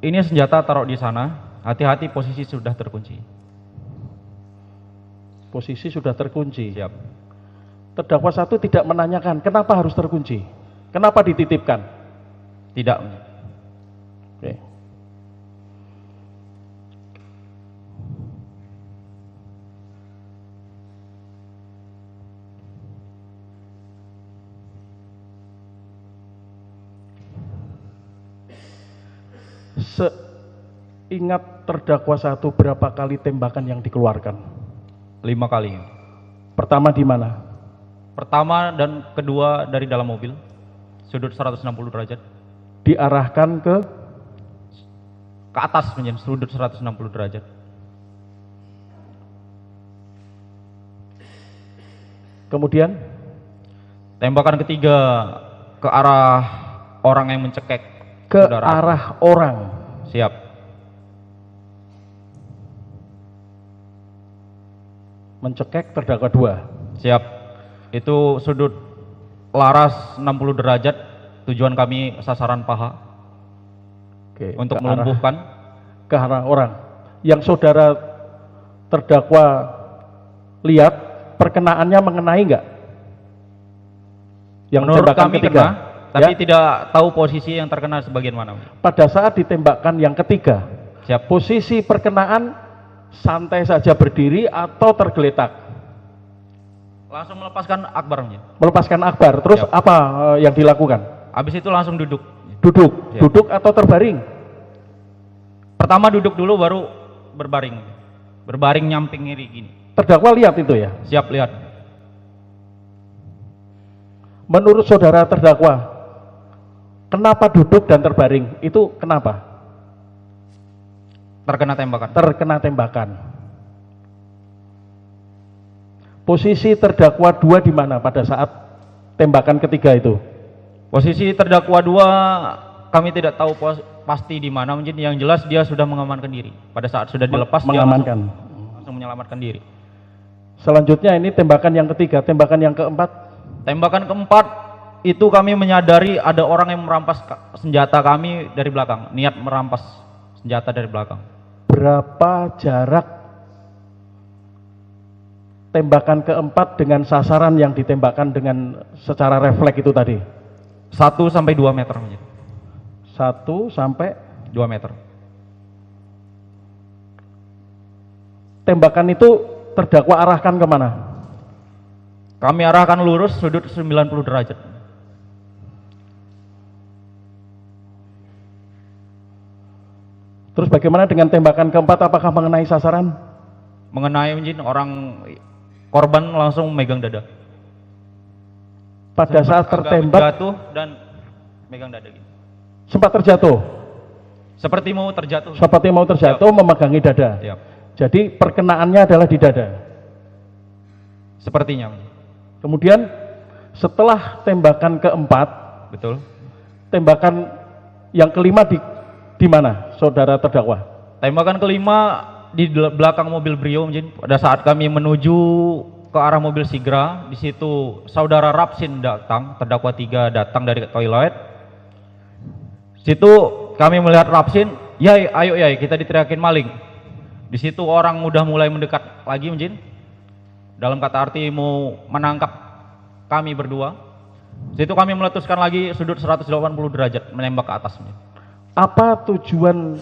ini senjata taruh di sana. Hati-hati, posisi sudah terkunci.
Posisi sudah terkunci.
Siap.
Terdakwa 1 tidak menanyakan kenapa harus terkunci, kenapa dititipkan.
Tidak.
Oke. Seingat terdakwa 1 berapa kali tembakan yang dikeluarkan?
5 kali.
Pertama di mana?
Pertama dan kedua dari dalam mobil, sudut 160 derajat.
Diarahkan ke
atas menjadi sudut 160 derajat.
kemudian
Tembakan ketiga ke arah orang yang mencekek.
ke
saudara.
arah orang.
Siap.
mencekek terdakwa 2.
Siap. Itu sudut laras 60 derajat, tujuan kami sasaran paha
Oke,
untuk
ke arah-
melumpuhkan.
ke arah orang. Yang saudara terdakwa lihat perkenaannya mengenai enggak? Yang
Menurut
tembakan
kami
ketiga.
kena, tapi
Ya,
tidak tahu posisi yang terkena sebagian mana.
pada saat ditembakkan yang ketiga,
Siap.
posisi perkenaan santai saja berdiri atau tergeletak?
Langsung melepaskan akbar.
Melepaskan akbar. Terus
Siap.
apa yang dilakukan?
Habis itu langsung duduk.
Duduk.
Siap.
Duduk atau terbaring?
Pertama duduk dulu baru berbaring. Berbaring nyamping ngiri gini.
Terdakwa lihat itu ya?
Siap, lihat.
Menurut saudara terdakwa, kenapa duduk dan terbaring? Itu kenapa?
Terkena tembakan.
Terkena tembakan. Posisi terdakwa 2 di mana pada saat tembakan ketiga itu?
Posisi terdakwa 2 kami tidak tahu pasti di mana, mungkin yang jelas dia sudah mengamankan diri. Pada saat sudah dilepas dia
Mengamankan.
langsung menyelamatkan diri.
Selanjutnya ini tembakan yang ketiga, tembakan yang keempat.
Tembakan keempat itu kami menyadari ada orang yang merampas senjata kami dari belakang, niat merampas senjata dari belakang.
Berapa jarak tembakan keempat dengan sasaran yang ditembakkan dengan secara refleks itu tadi?
1 sampai 2 meter.
1 sampai
2 meter.
tembakan itu terdakwa arahkan kemana?
Kami arahkan lurus sudut 90 derajat.
Terus bagaimana dengan tembakan keempat, apakah mengenai sasaran?
Mengenai mungkin orang korban langsung memegang dada.
Pada saat
Agak
tertembak
jatuh dan megang dada gitu.
sempat terjatuh,
Seperti mau terjatuh.
seperti mau terjatuh memegangi dada.
Siap.
Jadi perkenaannya adalah di dada.
Sepertinya.
Kemudian setelah tembakan keempat,
Betul.
tembakan yang kelima di mana, saudara terdakwa?
Tembakan kelima di belakang mobil Brio mungkin. Pada saat kami menuju ke arah mobil Sigra, di situ saudara Rapsin datang, terdakwa 3 datang dari toilet. Situ kami melihat Rapsin, "Yai, ayo Yai, kita diteriakin maling." Di situ orang udah mulai mendekat lagi mungkin. Dalam kata arti mau menangkap kami berdua. Situ kami meletuskan lagi sudut 180 derajat menembak ke atas.
Apa tujuan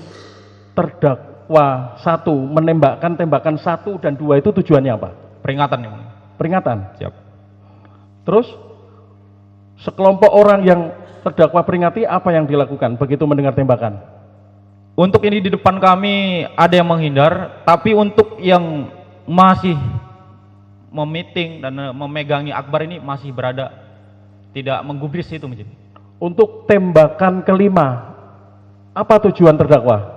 terdakwa 1 menembakkan tembakan 1 dan 2 itu tujuannya apa?
Peringatan ya.
Peringatan.
Siap.
Terus sekelompok orang yang terdakwa peringati, apa yang dilakukan begitu mendengar tembakan?
Untuk ini di depan kami ada yang menghindar, tapi untuk yang masih memiting dan memegangi akbar ini masih berada tidak menggubris itu mungkin.
Untuk tembakan kelima, apa tujuan terdakwa?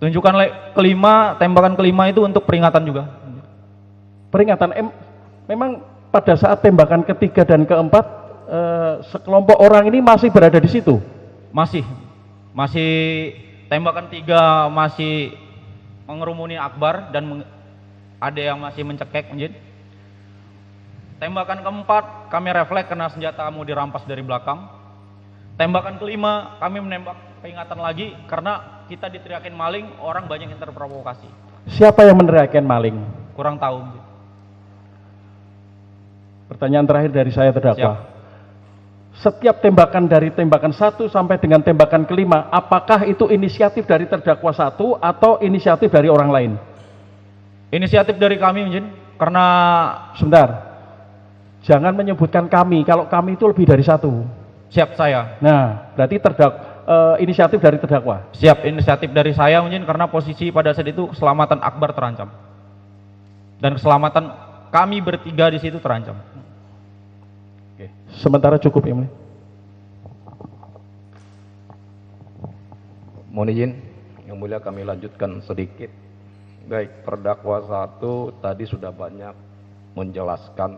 Tunjukkan kelima, tembakan kelima itu untuk peringatan juga.
Peringatan. Memang pada saat tembakan ketiga dan keempat, sekelompok orang ini masih berada di situ.
Masih tembakan 3 masih mengerumuni akbar dan ada yang masih mencekek mungkin. Tembakan keempat kami refleks karena senjata kamu dirampas dari belakang. Tembakan kelima kami menembak peringatan lagi karena kita diteriakin maling, orang banyak yang terprovokasi.
Siapa yang meneriakkan maling?
Kurang tahu.
Pertanyaan terakhir dari saya terdakwa.
Siap.
Setiap tembakan dari tembakan 1 sampai dengan tembakan kelima, apakah itu inisiatif dari terdakwa 1 atau inisiatif dari orang lain?
Inisiatif dari kami mungkin karena
Sebentar, jangan menyebutkan kami, kalau kami itu lebih dari 1.
siap saya.
Nah, berarti inisiatif dari terdakwa.
Siap, inisiatif dari saya mungkin karena posisi pada saat itu keselamatan akbar terancam. Dan keselamatan kami bertiga di situ terancam.
Oke. Sementara cukup ya,
Mohon izin, yang mulia kami lanjutkan sedikit. Baik, terdakwa 1 tadi sudah banyak menjelaskan.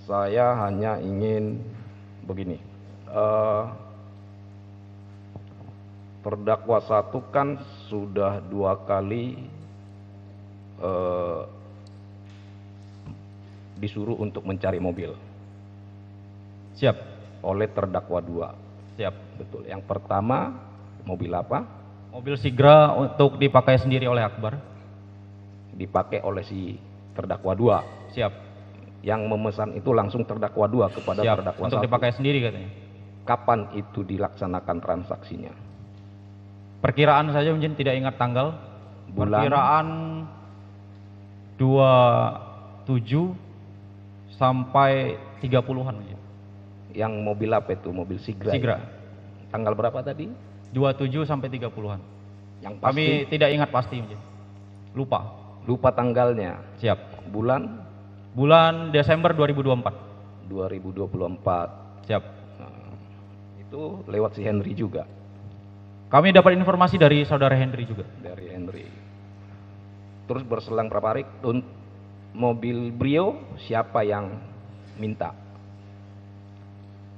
Saya hanya ingin begini. Terdakwa 1 kan sudah 2 kali disuruh untuk mencari mobil
Siap.
oleh terdakwa 2.
Siap.
Betul. Yang pertama, mobil apa?
Mobil Sigra untuk dipakai sendiri oleh Akbar.
Dipakai oleh si terdakwa 2.
Siap.
Yang memesan itu langsung terdakwa 2 kepada
Siap.
terdakwa
Untuk
1.
dipakai sendiri katanya.
Kapan itu dilaksanakan transaksinya?
Perkiraan saja mungkin tidak ingat tanggal.
Bulan?
Perkiraan 27 sampai 30-an mungkin.
Yang mobil apa itu? Mobil Sigra.
Sigra.
Tanggal berapa tadi?
27 sampai 30-an.
Yang pasti
Kami tidak ingat pasti mungkin. Lupa.
lupa tanggalnya.
Siap.
Bulan
Bulan Desember 2024.
2024.
Siap.
Itu lewat si Henry juga.
Kami dapat informasi dari saudara Henry juga.
Dari Henry. Terus berselang berapa hari mobil Brio siapa yang minta?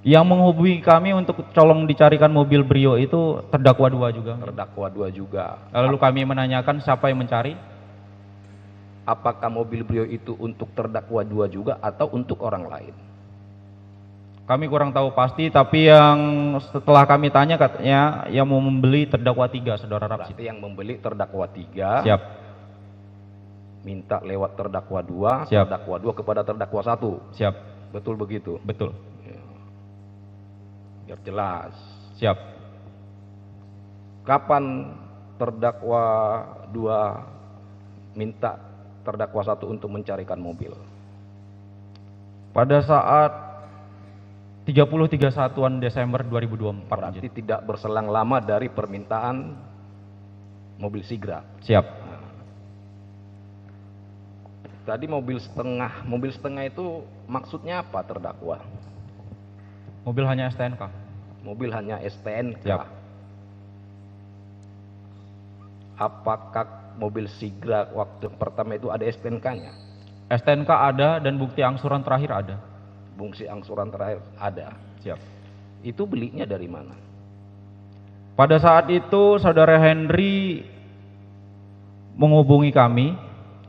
Yang menghubungi kami untuk tolong dicarikan mobil Brio itu terdakwa 2 juga.
Terdakwa 2 juga.
Lalu kami menanyakan siapa yang mencari.
Apakah mobil Brio itu untuk terdakwa 2 juga atau untuk orang lain?
Kami kurang tahu pasti, tapi yang setelah kami tanya katanya yang mau membeli terdakwa 3, saudara Rapsid.
Berarti yang membeli terdakwa 3
Siap.
minta lewat terdakwa 2,
Siap.
terdakwa 2 kepada terdakwa 1.
Siap.
Betul begitu?
Betul.
Biar jelas.
Siap.
Kapan terdakwa 2 minta terdakwa 1 untuk mencarikan mobil?
Pada saat 31 Desember 2024.
Berarti tidak berselang lama dari permintaan mobil Sigra.
Siap.
Tadi mobil setengah itu maksudnya apa terdakwa?
Mobil hanya STNK.
Mobil hanya STNK.
Siap.
Apakah mobil Sigra waktu pertama itu ada STNK-nya?
STNK ada dan bukti angsuran terakhir ada.
Bukti angsuran terakhir ada.
Siap.
Itu belinya dari mana?
Pada saat itu saudara Henry menghubungi kami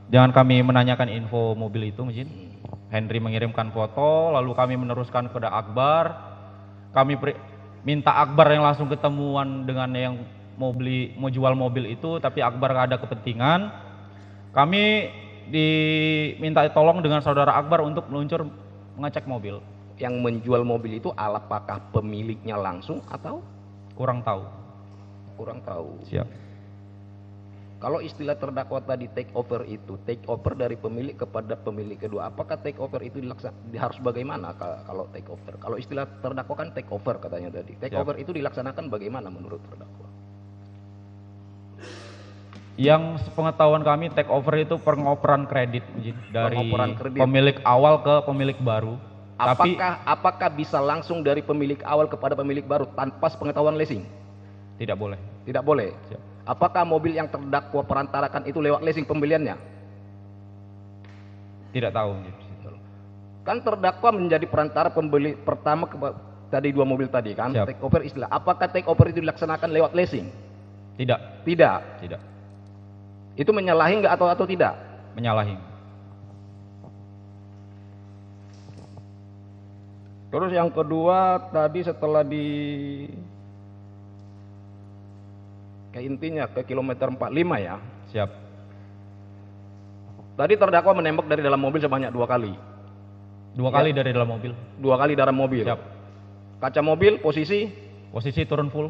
dengan kami menanyakan info mobil itu mungkin. Henry mengirimkan foto, lalu kami meneruskan kepada Akbar. Kami minta Akbar yang langsung ketemuan dengan yang mau jual mobil itu, tapi Akbar gak ada kepentingan. Kami diminta tolong dengan saudara Akbar untuk meluncur mengecek mobil.
Yang menjual mobil itu apakah pemiliknya langsung atau?
Kurang tahu.
Kurang tahu.
Siap.
Kalau istilah terdakwa tadi take over itu, take over dari pemilik kepada pemilik kedua. Apakah take over itu harus bagaimana kalau take over? Kalau istilah terdakwa kan take over katanya tadi. Take
Siap.
over itu dilaksanakan bagaimana menurut terdakwa?
Yang sepengetahuan kami take over itu pengoperan kredit dari
Pengoperan kredit.
pemilik awal ke pemilik baru. Tapi
Apakah bisa langsung dari pemilik awal kepada pemilik baru tanpa sepengetahuan leasing?
tidak boleh.
Tidak boleh.
Siap.
Apakah mobil yang terdakwa perantarakan itu lewat leasing pembeliannya?
Tidak tahu.
Kan terdakwa menjadi perantara pembeli pertama tadi 2 mobil tadi kan.
Siap.
Take over istilah. Apakah take over itu dilaksanakan lewat leasing?
Tidak.
Tidak.
Tidak.
Itu menyalahi nggak atau tidak?
Menyalahi.
Terus yang kedua tadi setelah intinya ke kilometer 45 ya.
Siap.
Tadi terdakwa menembak dari dalam mobil sebanyak 2 kali.
2 kali dari dalam mobil.
2 kali dalam mobil.
Siap.
Kaca mobil posisi
Posisi turun full.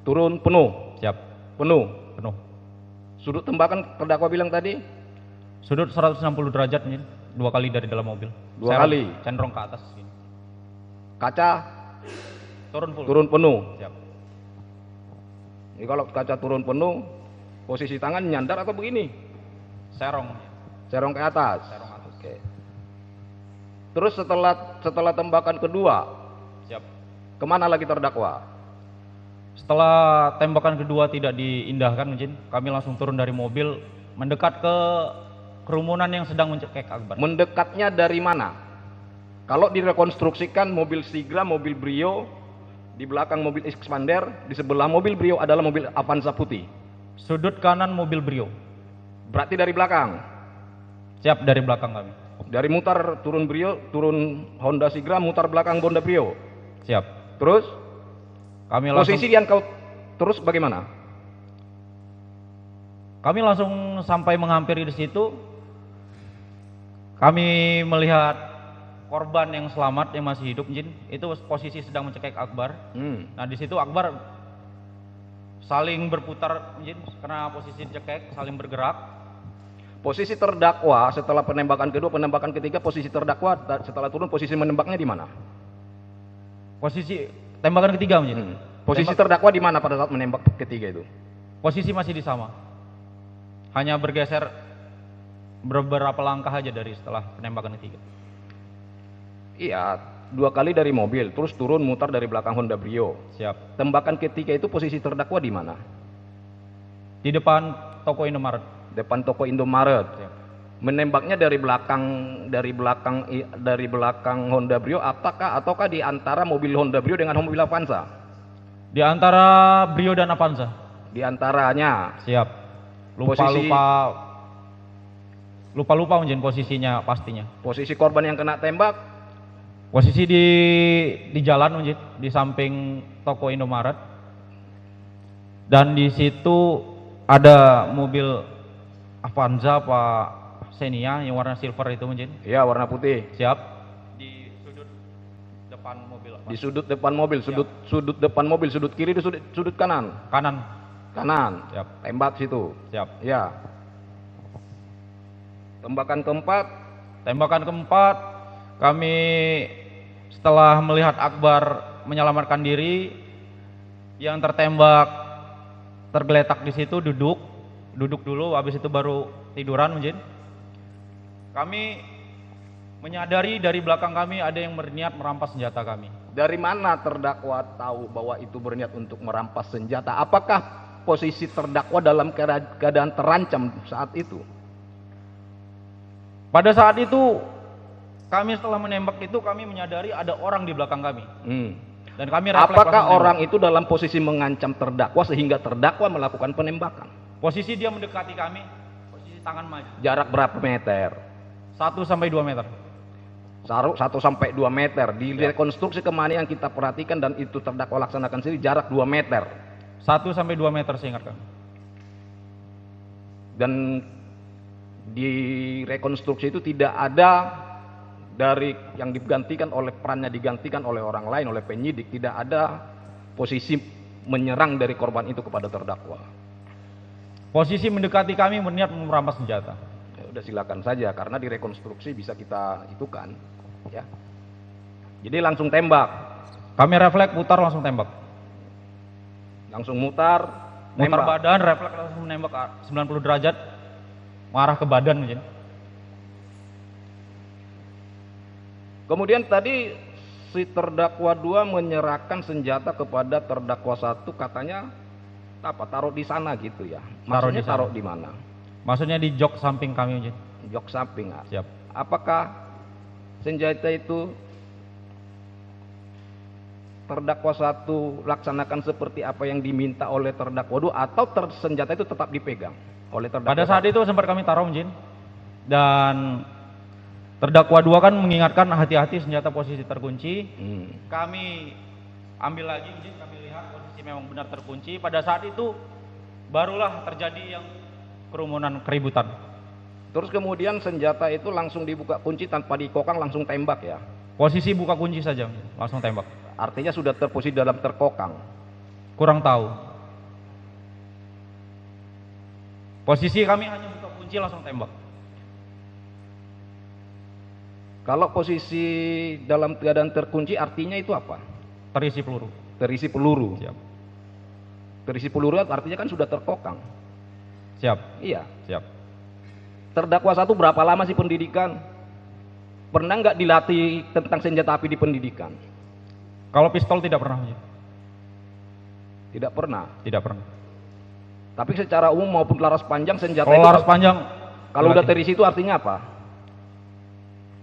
turun penuh.
Siap.
Penuh.
Penuh.
Sudut tembakan terdakwa bilang tadi
Sudut 160 derajat mungkin. 2 kali dari dalam mobil.
2 kali.
Cenderung ke atas. Sini.
Kaca
Turun full.
turun penuh.
Siap.
Ini kalau kaca turun penuh, posisi tangan nyandar atau begini?
Serong.
Serong ke atas.
Serong atas.
Oke. Terus setelah tembakan kedua,
Siap.
kemana lagi terdakwa?
Setelah tembakan kedua tidak diindahkan mungkin, kami langsung turun dari mobil mendekat ke kerumunan yang sedang mencekik Akbar.
Mendekatnya dari mana? Kalau direkonstruksikan mobil Sigra, mobil Brio, di belakang mobil Expander, di sebelah mobil Brio adalah mobil Avanza putih.
Sudut kanan mobil Brio.
Berarti dari belakang.
Siap, dari belakang kami.
Dari mutar turun Brio, turun Honda Sigra, mutar belakang Honda Brio.
Siap.
Terus
Kami langsung
posisi yang kau terus bagaimana?
Kami langsung sampai menghampiri di situ. Kami melihat korban yang selamat yang masih hidup, Jin. Itu posisi sedang mencekik Akbar. Nah, di situ Akbar saling berputar, Jin, karena posisi dicekek, saling bergerak.
Posisi terdakwa setelah penembakan kedua, penembakan ketiga, posisi terdakwa setelah turun, posisi menembaknya di mana?
Posisi tembakan ketiga, Jin.
Posisi terdakwa di mana pada saat menembak ketiga itu?
Posisi masih di sama. Hanya bergeser beberapa langkah aja dari setelah penembakan ketiga.
Iya, 2 kali dari mobil, terus turun mutar dari belakang Honda Brio.
Siap.
Tembakan ketiga itu posisi terdakwa di mana?
Di depan toko Indomaret.
Depan toko Indomaret.
Siap.
Menembaknya dari belakang Honda Brio ataukah di antara mobil Honda Brio dengan mobil Avanza?
Di antara Brio dan Avanza.
Di antaranya.
Siap.
Posisi-
Lupa Jin posisinya pastinya.
Posisi korban yang kena tembak
Posisi di jalan, Jin, di samping toko Indomaret. Dan di situ ada mobil Avanza Pak Xenia yang warna silver itu, Jin.
ya warna putih.
Siap. Di sudut depan mobil.
Di sudut depan mobil, sudut depan mobil, sudut kiri, di sudut kanan.
Kanan.
Kanan.
Siap.
Tembak situ.
Siap.
Ya. Tembakan keempat,
Tembakan keempat, kami setelah melihat Akbar menyelamatkan diri, yang tertembak tergeletak di situ duduk dulu, habis itu baru tiduran, mungkin. Kami menyadari dari belakang kami ada yang berniat merampas senjata kami.
dari mana terdakwa tahu bahwa itu berniat untuk merampas senjata? Apakah posisi terdakwa dalam keadaan terancam saat itu?
Pada saat itu kami setelah menembak itu kami menyadari ada orang di belakang kami. Dan kami refleks langsung
Apakah
menembak.
orang itu dalam posisi mengancam terdakwa sehingga terdakwa melakukan penembakan?
Posisi dia mendekati kami, posisi tangan maju.
Jarak berapa meter?
1 sampai 2 meter.
1 sampai 2 meter. Di rekonstruksi kemarin yang kita perhatikan dan itu terdakwa laksanakan sendiri jarak 2 meter.
1 sampai 2 meter seingat kami.
Dan di rekonstruksi itu tidak ada dari yang digantikan oleh perannya digantikan oleh orang lain, oleh penyidik, tidak ada posisi menyerang dari korban itu kepada terdakwa.
Posisi mendekati kami berniat merampas senjata.
Ya udah silakan saja karena di rekonstruksi bisa kita itukan, ya. Jadi langsung tembak,
Kami refleks putar langsung tembak.
langsung mutar,
Mutar
nembak.
badan, refleks langsung menembak 90 derajat mengarah ke badan, mungkin.
Kemudian tadi si terdakwa 2 menyerahkan senjata kepada terdakwa 1, katanya apa? Taruh di sana gitu ya.
Taruh
Maksudnya
di sana.
taruh di mana?
Maksudnya di jok samping kami, mungkin.
Jok samping. Ah.
Siap.
Apakah senjata itu terdakwa 1 laksanakan seperti apa yang diminta oleh terdakwa 2 atau senjata itu tetap dipegang oleh terdakwa?
Pada saat itu sempat kami taruh, mungkin. Dan terdakwa 2 kan mengingatkan hati-hati senjata posisi terkunci. Kami ambil lagi, mungkin kami lihat posisi memang benar terkunci. Pada saat itu barulah terjadi yang kerumunan keributan.
Terus kemudian senjata itu langsung dibuka kunci tanpa dikokang, langsung tembak ya.
Posisi buka kunci saja, langsung tembak.
Artinya sudah terposisi dalam terkokang.
Kurang tahu. Posisi kami hanya buka kunci langsung tembak.
Kalau posisi dalam keadaan terkunci artinya itu apa?
Terisi peluru.
Terisi peluru.
Siap.
Terisi peluru artinya kan sudah terkokang.
Siap.
Iya.
Siap.
Terdakwa 1 berapa lama sih pendidikan? Pernah nggak dilatih tentang senjata api di pendidikan?
Kalau pistol tidak pernah.
Tidak pernah.
Tidak pernah.
Tapi secara umum maupun laras panjang senjata
Kalau
itu
laras panjang,
kalau udah
dilatih.
terisi itu artinya apa?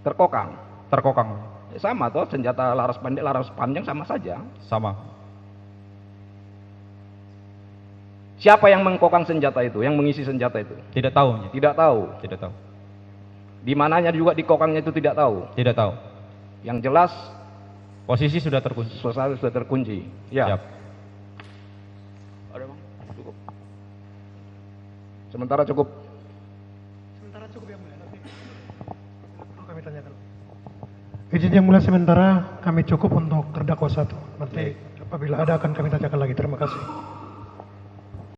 Terkokang.
Terkokang.
Ya, sama toh, senjata laras panjang sama saja.
Sama.
Siapa yang mengkokang senjata itu, yang mengisi senjata itu?
Tidak tahu.
Tidak tahu.
Tidak tahu.
Di mananya juga di kokangnya itu tidak tahu.
Tidak tahu.
Yang jelas
Posisi sudah terkunci.
suasana sudah terkunci. Ya.
Siap.
Ada bang? Cukup. Sementara cukup.
Sementara cukup yang mulia. Nanti perlu kami tanyakan. Izin yang mulia, sementara kami cukup untuk terdakwa 1. Nanti apabila ada akan kami tanyakan lagi. Terima kasih.